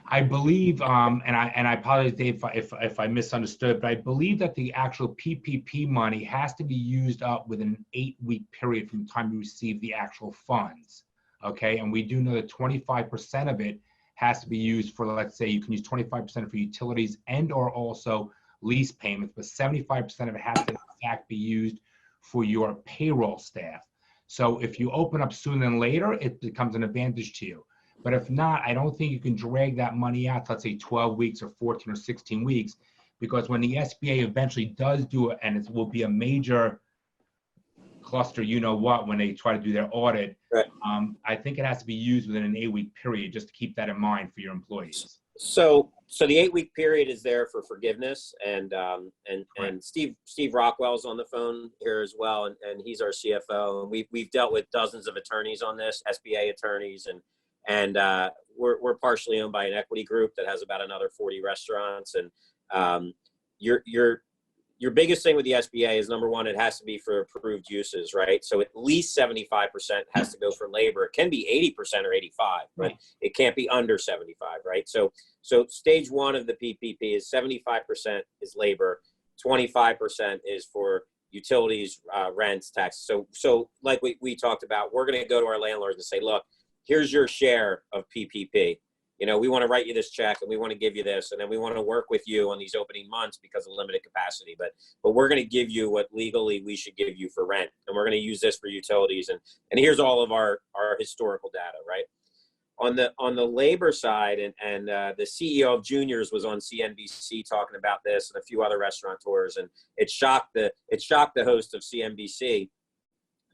I believe, and I apologize, Dave, if I misunderstood, but I believe that the actual PPP money has to be used up within an 8-week period from the time you receive the actual funds, okay? And we do know that 25% of it has to be used for, let's say, you can use 25% for utilities and or also lease payments, but 75% of it has to, in fact, be used for your payroll staff. So if you open up sooner than later, it becomes an advantage to you. But if not, I don't think you can drag that money out to, let's say, 12 weeks or 14 or 16 weeks, because when the SBA eventually does do it, and it will be a major cluster, you know what, when they try to do their audit, right. I think it has to be used within an 8-week period, just to keep that in mind for your employees. So the 8-week period is there for forgiveness, and Steve Rockwell's on the phone here as well, and he's our CFO, and we've dealt with dozens of attorneys on this, SBA attorneys, and we're partially owned by an equity group that has about another 40 restaurants. And your biggest thing with the SBA is, number one, it has to be for approved uses, right? So at least 75% has to go for labor. It can be 80% or 85, but it can't be under 75, right? So stage one of the PPP is 75% is labor, 25% is for utilities, rents, taxes. So like we talked about, we're going to go to our landlords and say, look, here's your share of PPP. You know, we want to write you this check, and we want to give you this, and then we want to work with you on these opening months because of limited capacity. But we're going to give you what legally we should give you for rent, and we're going to use this for utilities. And here's all of our historical data, right? On the labor side, and the CEO of Juniors was on CNBC talking about this, and a few other restaurateurs, and it shocked the host of CNBC,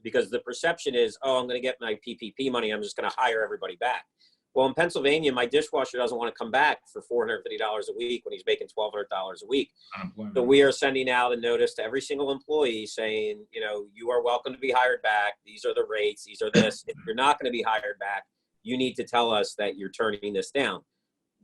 because the perception is, oh, I'm going to get my PPP money, I'm just going to hire everybody back. Well, in Pennsylvania, my dishwasher doesn't want to come back for $450 a week when he's making $1,200 a week. So we are sending out a notice to every single employee saying, you know, you are welcome to be hired back. These are the rates. These are this. If you're not going to be hired back, you need to tell us that you're turning this down.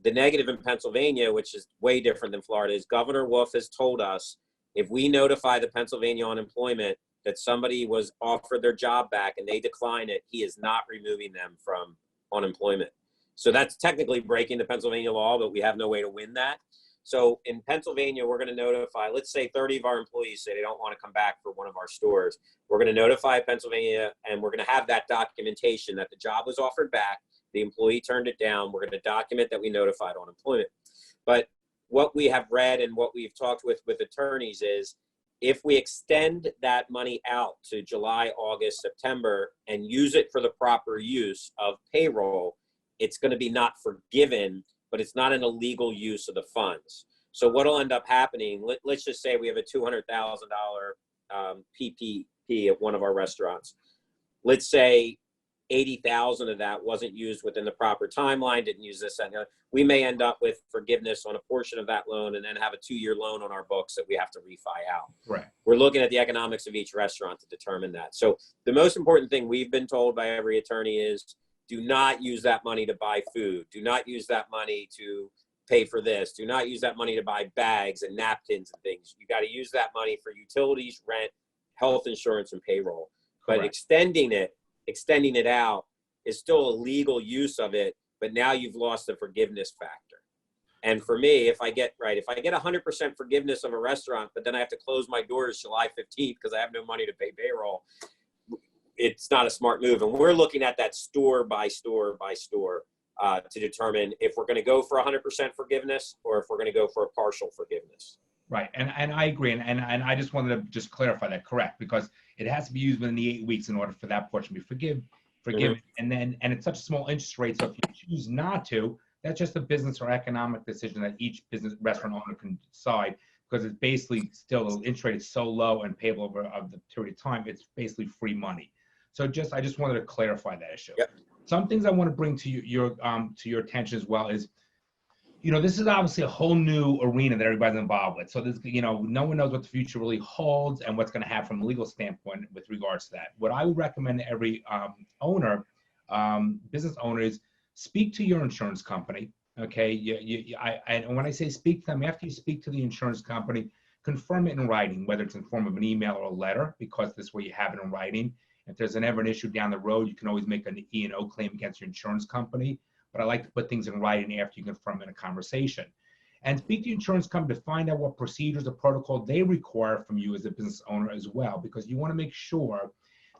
The negative in Pennsylvania, which is way different than Florida, is Governor Wolf has told us if we notify the Pennsylvania unemployment that somebody was offered their job back and they decline it, he is not removing them from unemployment. So that's technically breaking the Pennsylvania law, but we have no way to win that. So in Pennsylvania, we're going to notify, let's say 30 of our employees say they don't want to come back for one of our stores. We're going to notify Pennsylvania, and we're going to have that documentation that the job was offered back, the employee turned it down. We're going to document that we notified unemployment. But what we have read and what we've talked with attorneys is, if we extend that money out to July, August, September, and use it for the proper use of payroll, it's going to be not forgiven, but it's not an illegal use of the funds. So what will end up happening, let's just say we have a $200,000 PPP at one of our restaurants. Let's say 80,000 of that wasn't used within the proper timeline, didn't use this, and we may end up with forgiveness on a portion of that loan and then have a 2-year loan on our books that we have to refi out. Right. We're looking at the economics of each restaurant to determine that. So the most important thing we've been told by every attorney is, do not use that money to buy food. Do not use that money to pay for this. Do not use that money to buy bags and napkins and things. You got to use that money for utilities, rent, health insurance, and payroll. But extending it out is still a legal use of it, but now you've lost the forgiveness factor. And for me, if I get 100% forgiveness of a restaurant, but then I have to close my doors July 15th because I have no money to pay payroll, it's not a smart move. And we're looking at that store by store by store to determine if we're going to go for 100% forgiveness or if we're going to go for a partial forgiveness. Right, and I agree, and I just wanted to just clarify that, correct, because it has to be used within the 8 weeks in order for that portion to be forgiven, and it's such a small interest rate, so if you choose not to, that's just a business or economic decision that each business restaurant owner can decide, because it's basically still, the interest rate is so low and payable over the period of time, it's basically free money. So I just wanted to clarify that issue. Yep. Some things I want to bring to your attention as well is, this is obviously a whole new arena that everybody's involved with. So this, no one knows what the future really holds and what's going to happen from a legal standpoint with regards to that. What I would recommend to every business owner is speak to your insurance company. Okay, and when I say speak to them, after you speak to the insurance company, confirm it in writing, whether it's in form of an email or a letter, because this way you have it in writing. If there's ever an issue down the road, you can always make an E&O claim against your insurance company. But I like to put things in writing after you confirm in a conversation. And speak to your insurance company to find out what procedures or protocol they require from you as a business owner as well, because you want to make sure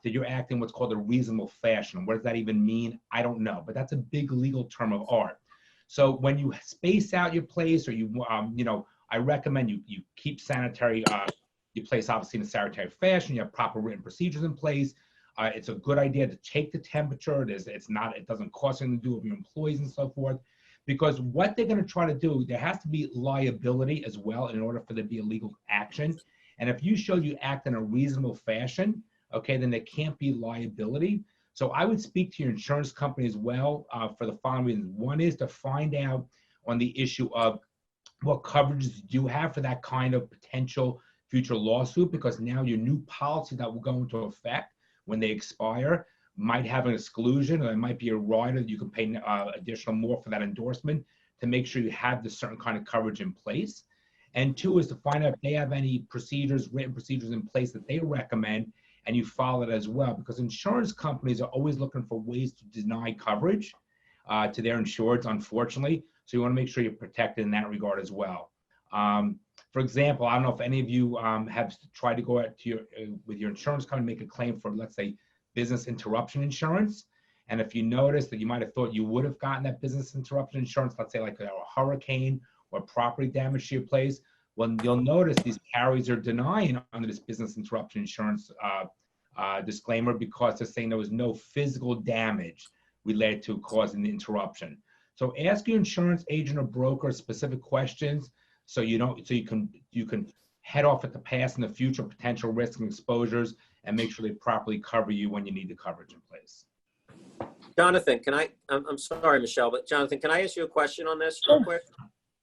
that you're acting what's called a reasonable fashion. What does that even mean? I don't know, but that's a big legal term of art. So when you space out your place, or I recommend you keep sanitary, your place obviously in a sanitary fashion, you have proper written procedures in place. It's a good idea to take the temperature. It doesn't cost anything to do with your employees and so forth, because what they're going to try to do, there has to be liability as well in order for there to be a legal action. And if you show you act in a reasonable fashion, okay, then there can't be liability. So I would speak to your insurance company as well for the following reasons. One is to find out on the issue of what coverages you have for that kind of potential future lawsuit, because now your new policy that will go into effect when they expire might have an exclusion, or there might be a rider that you can pay additional more for that endorsement to make sure you have the certain kind of coverage in place. And two is to find out if they have any written procedures in place that they recommend, and you follow it as well, because insurance companies are always looking for ways to deny coverage to their insureds, unfortunately. So you want to make sure you're protected in that regard as well. For example, I don't know if any of you have tried to go out to with your insurance company, make a claim for, let's say, business interruption insurance. And if you notice that you might have thought you would have gotten that business interruption insurance, let's say like a hurricane or property damage to your place, well, you'll notice these carriers are denying under this business interruption insurance disclaimer, because they're saying there was no physical damage related to causing the interruption. So ask your insurance agent or broker specific questions, so you can head off at the past and the future potential risks and exposures, and make sure they properly cover you when you need the coverage in place. Jonathan, I'm sorry, Michelle, but Jonathan, can I ask you a question on this real quick?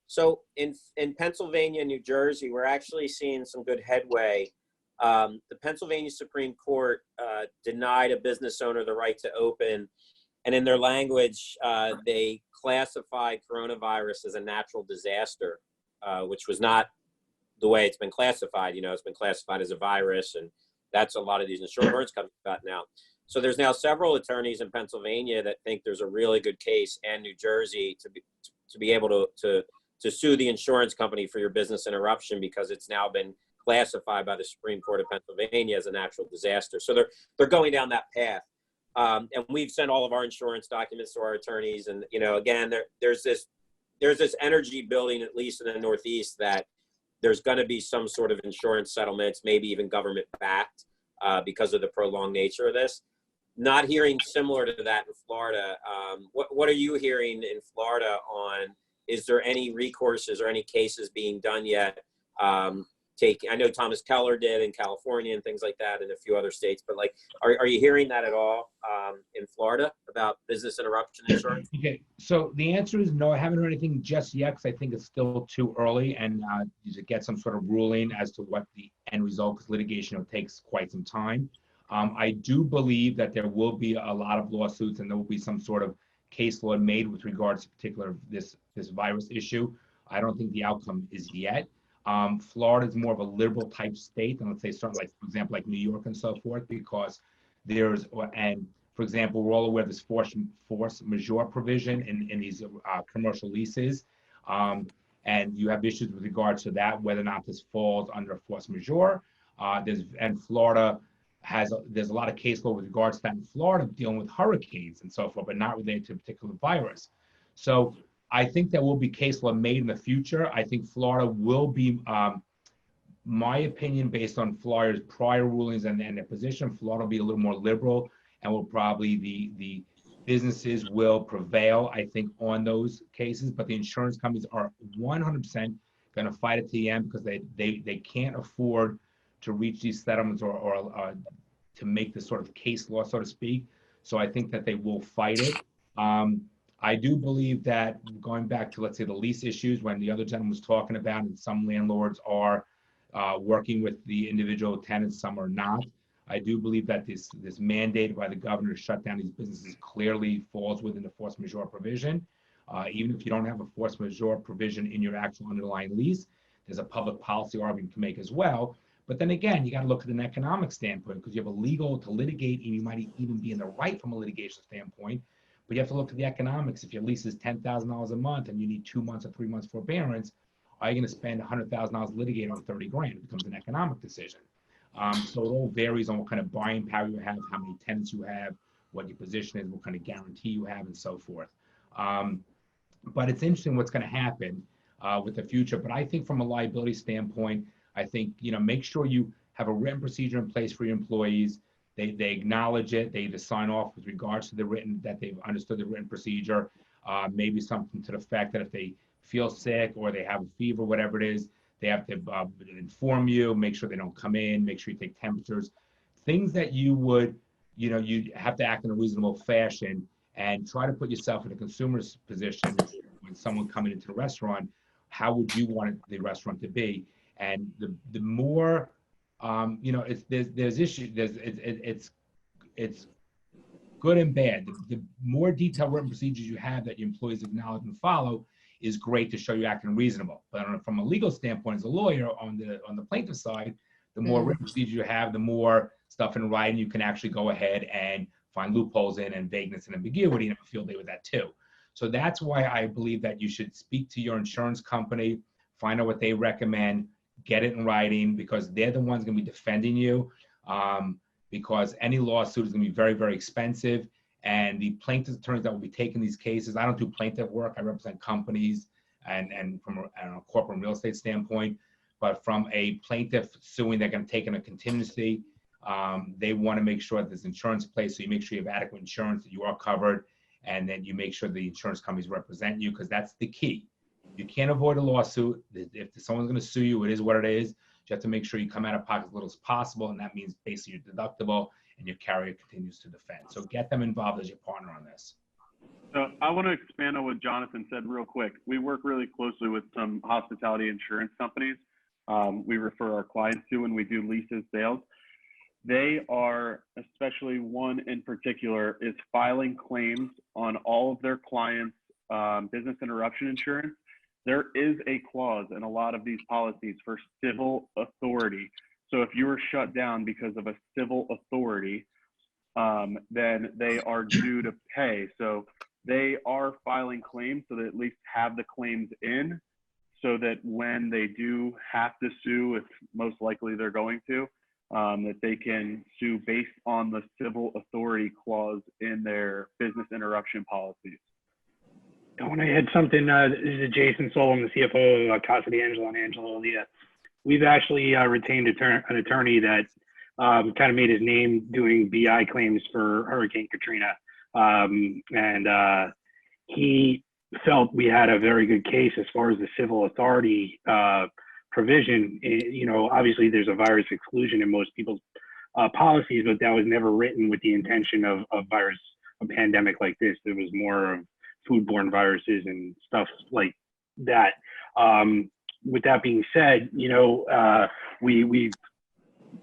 So in Pennsylvania and New Jersey, we're actually seeing some good headway. The Pennsylvania Supreme Court denied a business owner the right to open, and in their language, they classified coronavirus as a natural disaster, which was not the way it's been classified. It's been classified as a virus, and that's a lot of these insurance companies got now. So there's now several attorneys in Pennsylvania that think there's a really good case, and New Jersey, to be able to sue the insurance company for your business interruption, because it's now been classified by the Supreme Court of Pennsylvania as a natural disaster. So they're going down that path. And we've sent all of our insurance documents to our attorneys. And, again, there's this energy building, at least in the Northeast, that there's going to be some sort of insurance settlements, maybe even government backed, because of the prolonged nature of this. Not hearing similar to that in Florida. What are you hearing in Florida on, is there any recourses or any cases being done yet? I know Thomas Keller did in California and things like that in a few other states, but are you hearing that at all in Florida about business interruption insurance? Okay, so the answer is no, I haven't heard anything just yet, because I think it's still too early, and to get some sort of ruling as to what the end result, because litigation takes quite some time. I do believe that there will be a lot of lawsuits, and there will be some sort of case law made with regards to particular this virus issue. I don't think the outcome is yet. Florida is more of a liberal type state than, let's say, something like, for example, like New York and so forth, because for example, we're all aware of this force majeure provision in these commercial leases. And you have issues with regards to that, whether or not this falls under force majeure. And Florida there's a lot of case law with regards to that in Florida dealing with hurricanes and so forth, but not related to a particular virus. So I think there will be case law made in the future. I think Florida will be, my opinion, based on Florida's prior rulings and their position, Florida will be a little more liberal, and will probably the businesses will prevail, I think, on those cases. But the insurance companies are 100% going to fight it to the end, because they can't afford to reach these settlements or to make this sort of case law, so to speak. So I think that they will fight it. I do believe that, going back to, let's say, the lease issues, when the other gentleman was talking about, and some landlords are working with the individual tenants, some are not. I do believe that this mandate by the governor to shut down these businesses clearly falls within the force majeure provision. Even if you don't have a force majeure provision in your actual underlying lease, there's a public policy argument to make as well. But then again, you got to look at an economic standpoint, because you have a legal to litigate, and you might even be in the right from a litigation standpoint. But you have to look at the economics. If your lease is $10,000 a month and you need 2 months or 3 months forbearance, are you going to spend $100,000 litigating on 30 grand? It becomes an economic decision. So it all varies on what kind of buying power you have, how many tenants you have, what your position is, what kind of guarantee you have, and so forth. But it's interesting what's going to happen with the future. But I think from a liability standpoint, I think, make sure you have a written procedure in place for your employees. They acknowledge it. They either sign off with regards to that they've understood the written procedure. Maybe something to the fact that if they feel sick or they have a fever, whatever it is, they have to inform you, make sure they don't come in, make sure you take temperatures, things that you would, you have to act in a reasonable fashion, and try to put yourself in a consumer's position. When someone coming into the restaurant, how would you want the restaurant to be? And the more, there's issues, it's good and bad. The more detailed written procedures you have that your employees acknowledge and follow is great to show you acting reasonable. But from a legal standpoint, as a lawyer on the plaintiff side, the more written procedures you have, the more stuff in writing you can actually go ahead and find loopholes in, and vagueness and ambiguity, and have a field day with that too. So that's why I believe that you should speak to your insurance company, find out what they recommend, get it in writing, because they're the ones going to be defending you. Because any lawsuit is going to be very, very expensive. And the plaintiff attorneys that will be taking these cases, I don't do plaintiff work. I represent companies and from a corporate and real estate standpoint. But from a plaintiff suing, they're going to take in a contingency. They want to make sure that there's insurance in place. So you make sure you have adequate insurance, that you are covered, and then you make sure the insurance companies represent you, because that's the key. You can't avoid a lawsuit. If someone's going to sue you, it is what it is. You have to make sure you come out of pocket as little as possible, and that means basically your deductible and your carrier continues to defend. So get them involved as your partner on this. So I want to expand on what Jonathan said real quick. We work really closely with some hospitality insurance companies. We refer our clients to when we do leases sales. They are, especially one in particular, is filing claims on all of their clients' business interruption insurance. There is a clause in a lot of these policies for civil authority. So if you were shut down because of a civil authority, then they are due to pay. So they are filing claims so they at least have the claims in, so that when they do have to sue, if most likely they're going to, that they can sue based on the civil authority clause in their business interruption policies. I want to add something. This is Jason Solom, the CFO of Casa d'Angelo and Angelo Elia. We've actually retained an attorney that kind of made his name doing BI claims for Hurricane Katrina. And he felt we had a very good case as far as the civil authority provision. Obviously there's a virus exclusion in most people's policies, but that was never written with the intention of a pandemic like this. There was more of foodborne viruses and stuff like that. With that being said, we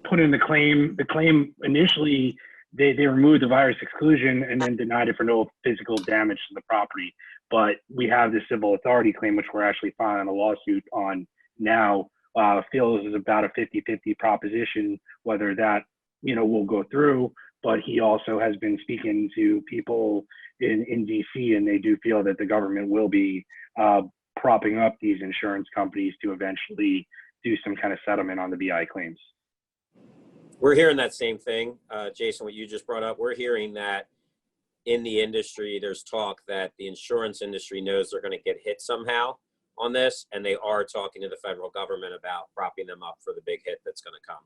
put in the claim. The claim initially, they removed the virus exclusion and then denied it for no physical damage to the property. But we have the civil authority claim, which we're actually filing a lawsuit on now. Feels is about a 50-50 proposition, whether that, will go through. But he also has been speaking to people in DC, and they do feel that the government will be propping up these insurance companies to eventually do some kind of settlement on the BI claims. We're hearing that same thing, Jason, what you just brought up. We're hearing that in the industry, there's talk that the insurance industry knows they're going to get hit somehow on this, and they are talking to the federal government about propping them up for the big hit that's going to come.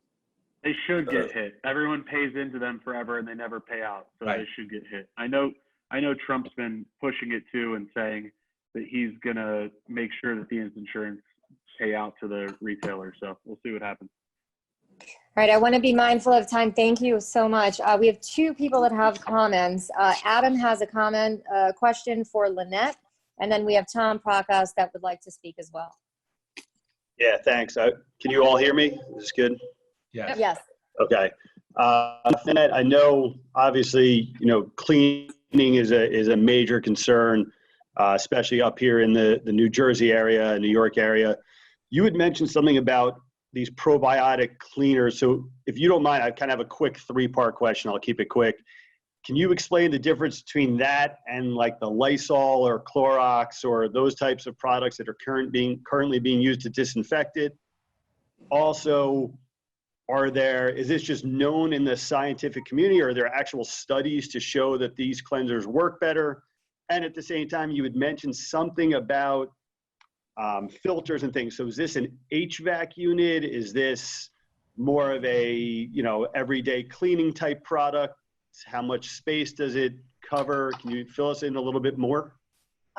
They should get hit. Everyone pays into them forever and they never pay out. So they should get hit. I know Trump's been pushing it too and saying that he's going to make sure that the insurance pay out to the retailer. So we'll see what happens. All right, I want to be mindful of time. Thank you so much. We have two people that have comments. Adam has a question for Lynette, and then we have Tom Prakas that would like to speak as well. Yeah, thanks. Can you all hear me? Is this good? Yes. Yes. Okay. Lynette, I know obviously, cleaning is a major concern, especially up here in the New Jersey area, New York area. You had mentioned something about these probiotic cleaners. So if you don't mind, I kind of have a quick 3-part question. I'll keep it quick. Can you explain the difference between that and like the Lysol or Clorox or those types of products that are currently being used to disinfect it? Also, is this just known in the scientific community, or are there actual studies to show that these cleansers work better? And at the same time, you had mentioned something about filters and things. So is this an HVAC unit? Is this more of a, everyday cleaning type product? How much space does it cover? Can you fill us in a little bit more?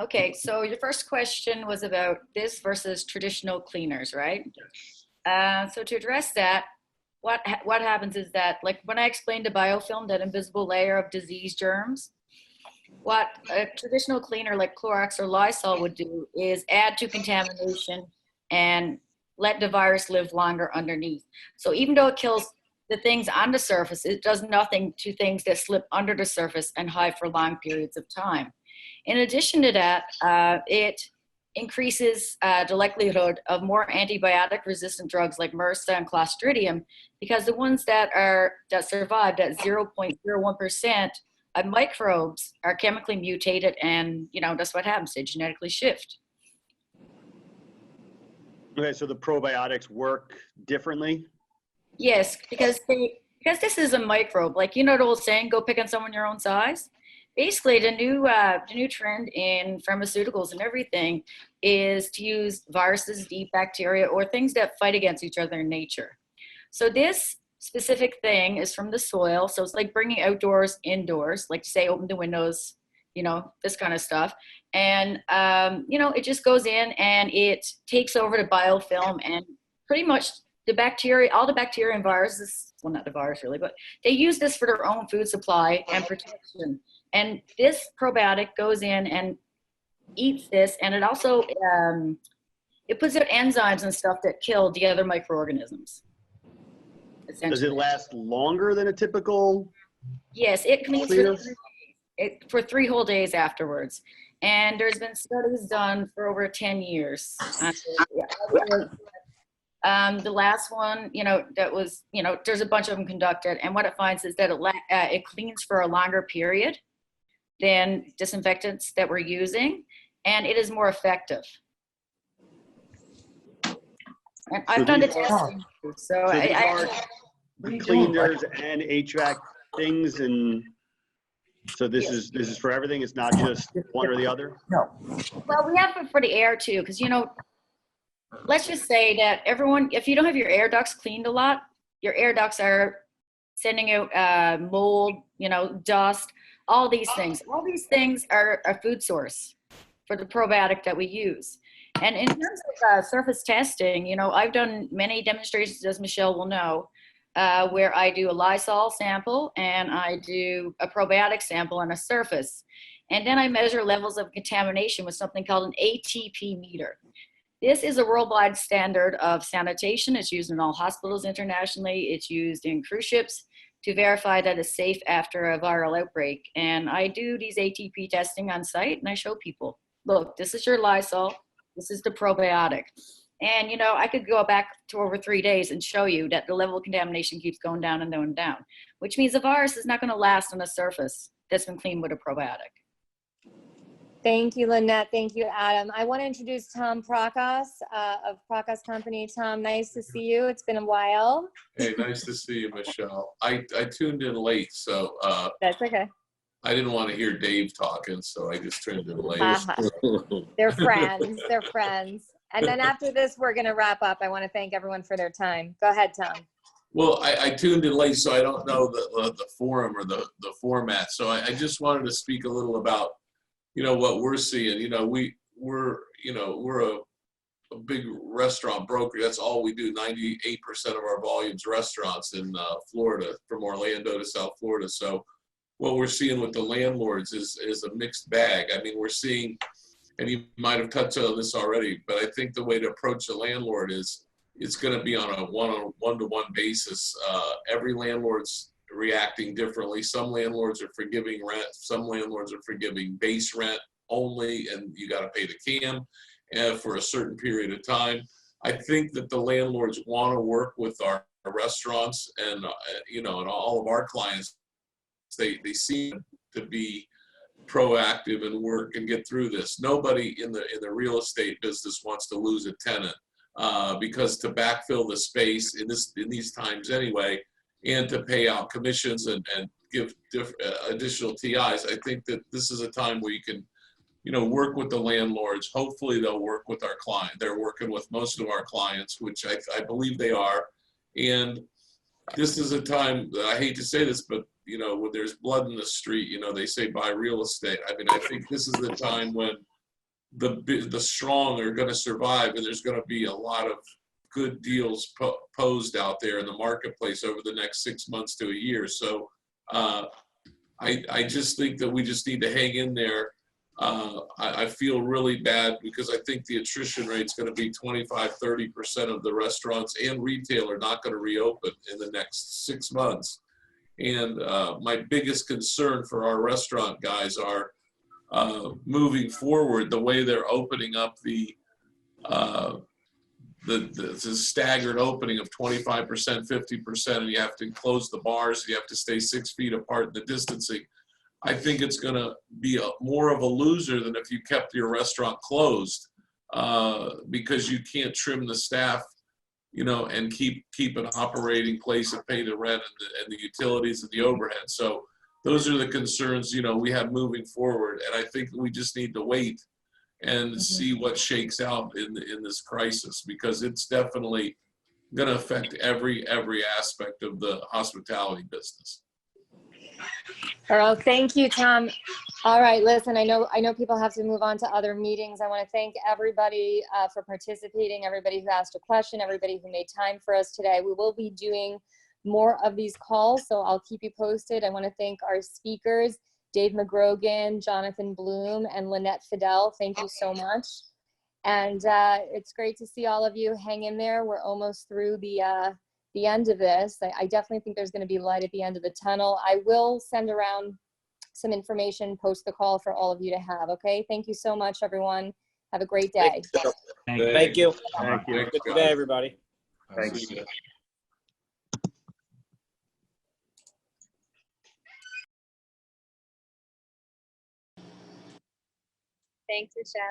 Okay, so your first question was about this versus traditional cleaners, right? So to address that, what happens is that, like when I explained the biofilm, that invisible layer of disease germs, what a traditional cleaner like Clorox or Lysol would do is add to contamination and let the virus live longer underneath. So even though it kills the things on the surface, it does nothing to things that slip under the surface and hide for long periods of time. In addition to that, it increases the likelihood of more antibiotic resistant drugs like MRSA and Clostridium, because the ones that survived at 0.01% of microbes are chemically mutated, and that's what happens. They genetically shift. Okay, so the probiotics work differently? Yes, because this is a microbe. Like, the old saying, go pick on someone your own size. Basically, the new trend in pharmaceuticals and everything is to use viruses, deep bacteria, or things that fight against each other in nature. So this specific thing is from the soil. So it's like bringing outdoors indoors, like say open the windows, this kind of stuff. And, it just goes in and it takes over the biofilm, and pretty much the bacteria, all the bacteria and viruses, well, not the virus really, but they use this for their own food supply and protection. And this probiotic goes in and eats this, and it also, it puts out enzymes and stuff that kill the other microorganisms. Does it last longer than a typical? Yes, it cleans for 3 whole days afterwards. And there's been studies done for over 10 years. The last one, that was, there's a bunch of them conducted, and what it finds is that it cleans for a longer period than disinfectants that we're using, and it is more effective. And I've done the testing, so cleaners and HVAC things, and so this is for everything. It's not just one or the other. No. Well, we have it for the air too, because let's just say that everyone, if you don't have your air ducts cleaned a lot, your air ducts are sending out mold, dust, all these things. All these things are a food source for the probiotic that we use. And in terms of surface testing, I've done many demonstrations, as Michelle will know, where I do a Lysol sample and I do a probiotic sample on a surface. And then I measure levels of contamination with something called an ATP meter. This is a worldwide standard of sanitation. It's used in all hospitals internationally. It's used in cruise ships to verify that it's safe after a viral outbreak. And I do these ATP testing on site, and I show people, look, this is your Lysol, this is the probiotic. And, I could go back to over 3 days and show you that the level of contamination keeps going down and down and down, which means the virus is not going to last on a surface that's been cleaned with a probiotic. Thank you, Lynette. Thank you, Adam. I want to introduce Tom Prakas of Prakas Company. Tom, nice to see you. It's been a while. Hey, nice to see you, Michelle. I tuned in late, so That's okay. I didn't want to hear Dave talking, so I just tuned in late. They're friends. They're friends. And then after this, we're going to wrap up. I want to thank everyone for their time. Go ahead, Tom. Well, I tuned in late, so I don't know the forum or the format. So I just wanted to speak a little about, you know, what we're seeing. You know, we're a big restaurant broker. That's all we do. 98% of our volume's restaurants in Florida, from Orlando to South Florida. So what we're seeing with the landlords is a mixed bag. I mean, we're seeing, and you might have touched on this already, but I think the way to approach the landlord is it's going to be on a one-to-one basis. Every landlord's reacting differently. Some landlords are forgiving rent. Some landlords are forgiving base rent only, and you got to pay the CAM for a certain period of time. I think that the landlords want to work with our restaurants and you know, and all of our clients. They seem to be proactive and work and get through this. Nobody in the real estate business wants to lose a tenant because to backfill the space in these times anyway, and to pay out commissions and give additional TIs. I think that this is a time where you can, you know, work with the landlords. Hopefully they'll work with our client. They're working with most of our clients, which I believe they are. And this is a time, I hate to say this, but you know, when there's blood in the street, you know, they say buy real estate. I mean, I think this is the time when the strong are going to survive, and there's going to be a lot of good deals posed out there in the marketplace over the next 6 months to a year. So I just think that we just need to hang in there. I feel really bad because I think the attrition rate is going to be 25–30% of the restaurants and retail are not going to reopen in the next 6 months. And my biggest concern for our restaurant guys are moving forward, the way they're opening up the staggered opening of 25%, 50%, and you have to close the bars, you have to stay 6 feet apart in the distancing. I think it's going to be more of a loser than if you kept your restaurant closed because you can't trim the staff, you know, and keep an operating place and pay the rent and the utilities and the overhead. So those are the concerns, you know, we have moving forward. And I think we just need to wait and see what shakes out in this crisis, because it's definitely going to affect every aspect of the hospitality business. Earl, thank you, Tom. All right, listen, I know people have to move on to other meetings. I want to thank everybody for participating, everybody who asked a question, everybody who made time for us today. We will be doing more of these calls, so I'll keep you posted. I want to thank our speakers, Dave McGrogan, Jonathan Bloom, and Lynette Fidel. Thank you so much. And it's great to see all of you. Hang in there. We're almost through the end of this. I definitely think there's going to be light at the end of the tunnel. I will send around some information post the call for all of you to have. Okay. Thank you so much, everyone. Have a great day. Thank you. Thank you. Good day, everybody. Thanks. Thanks, Michelle.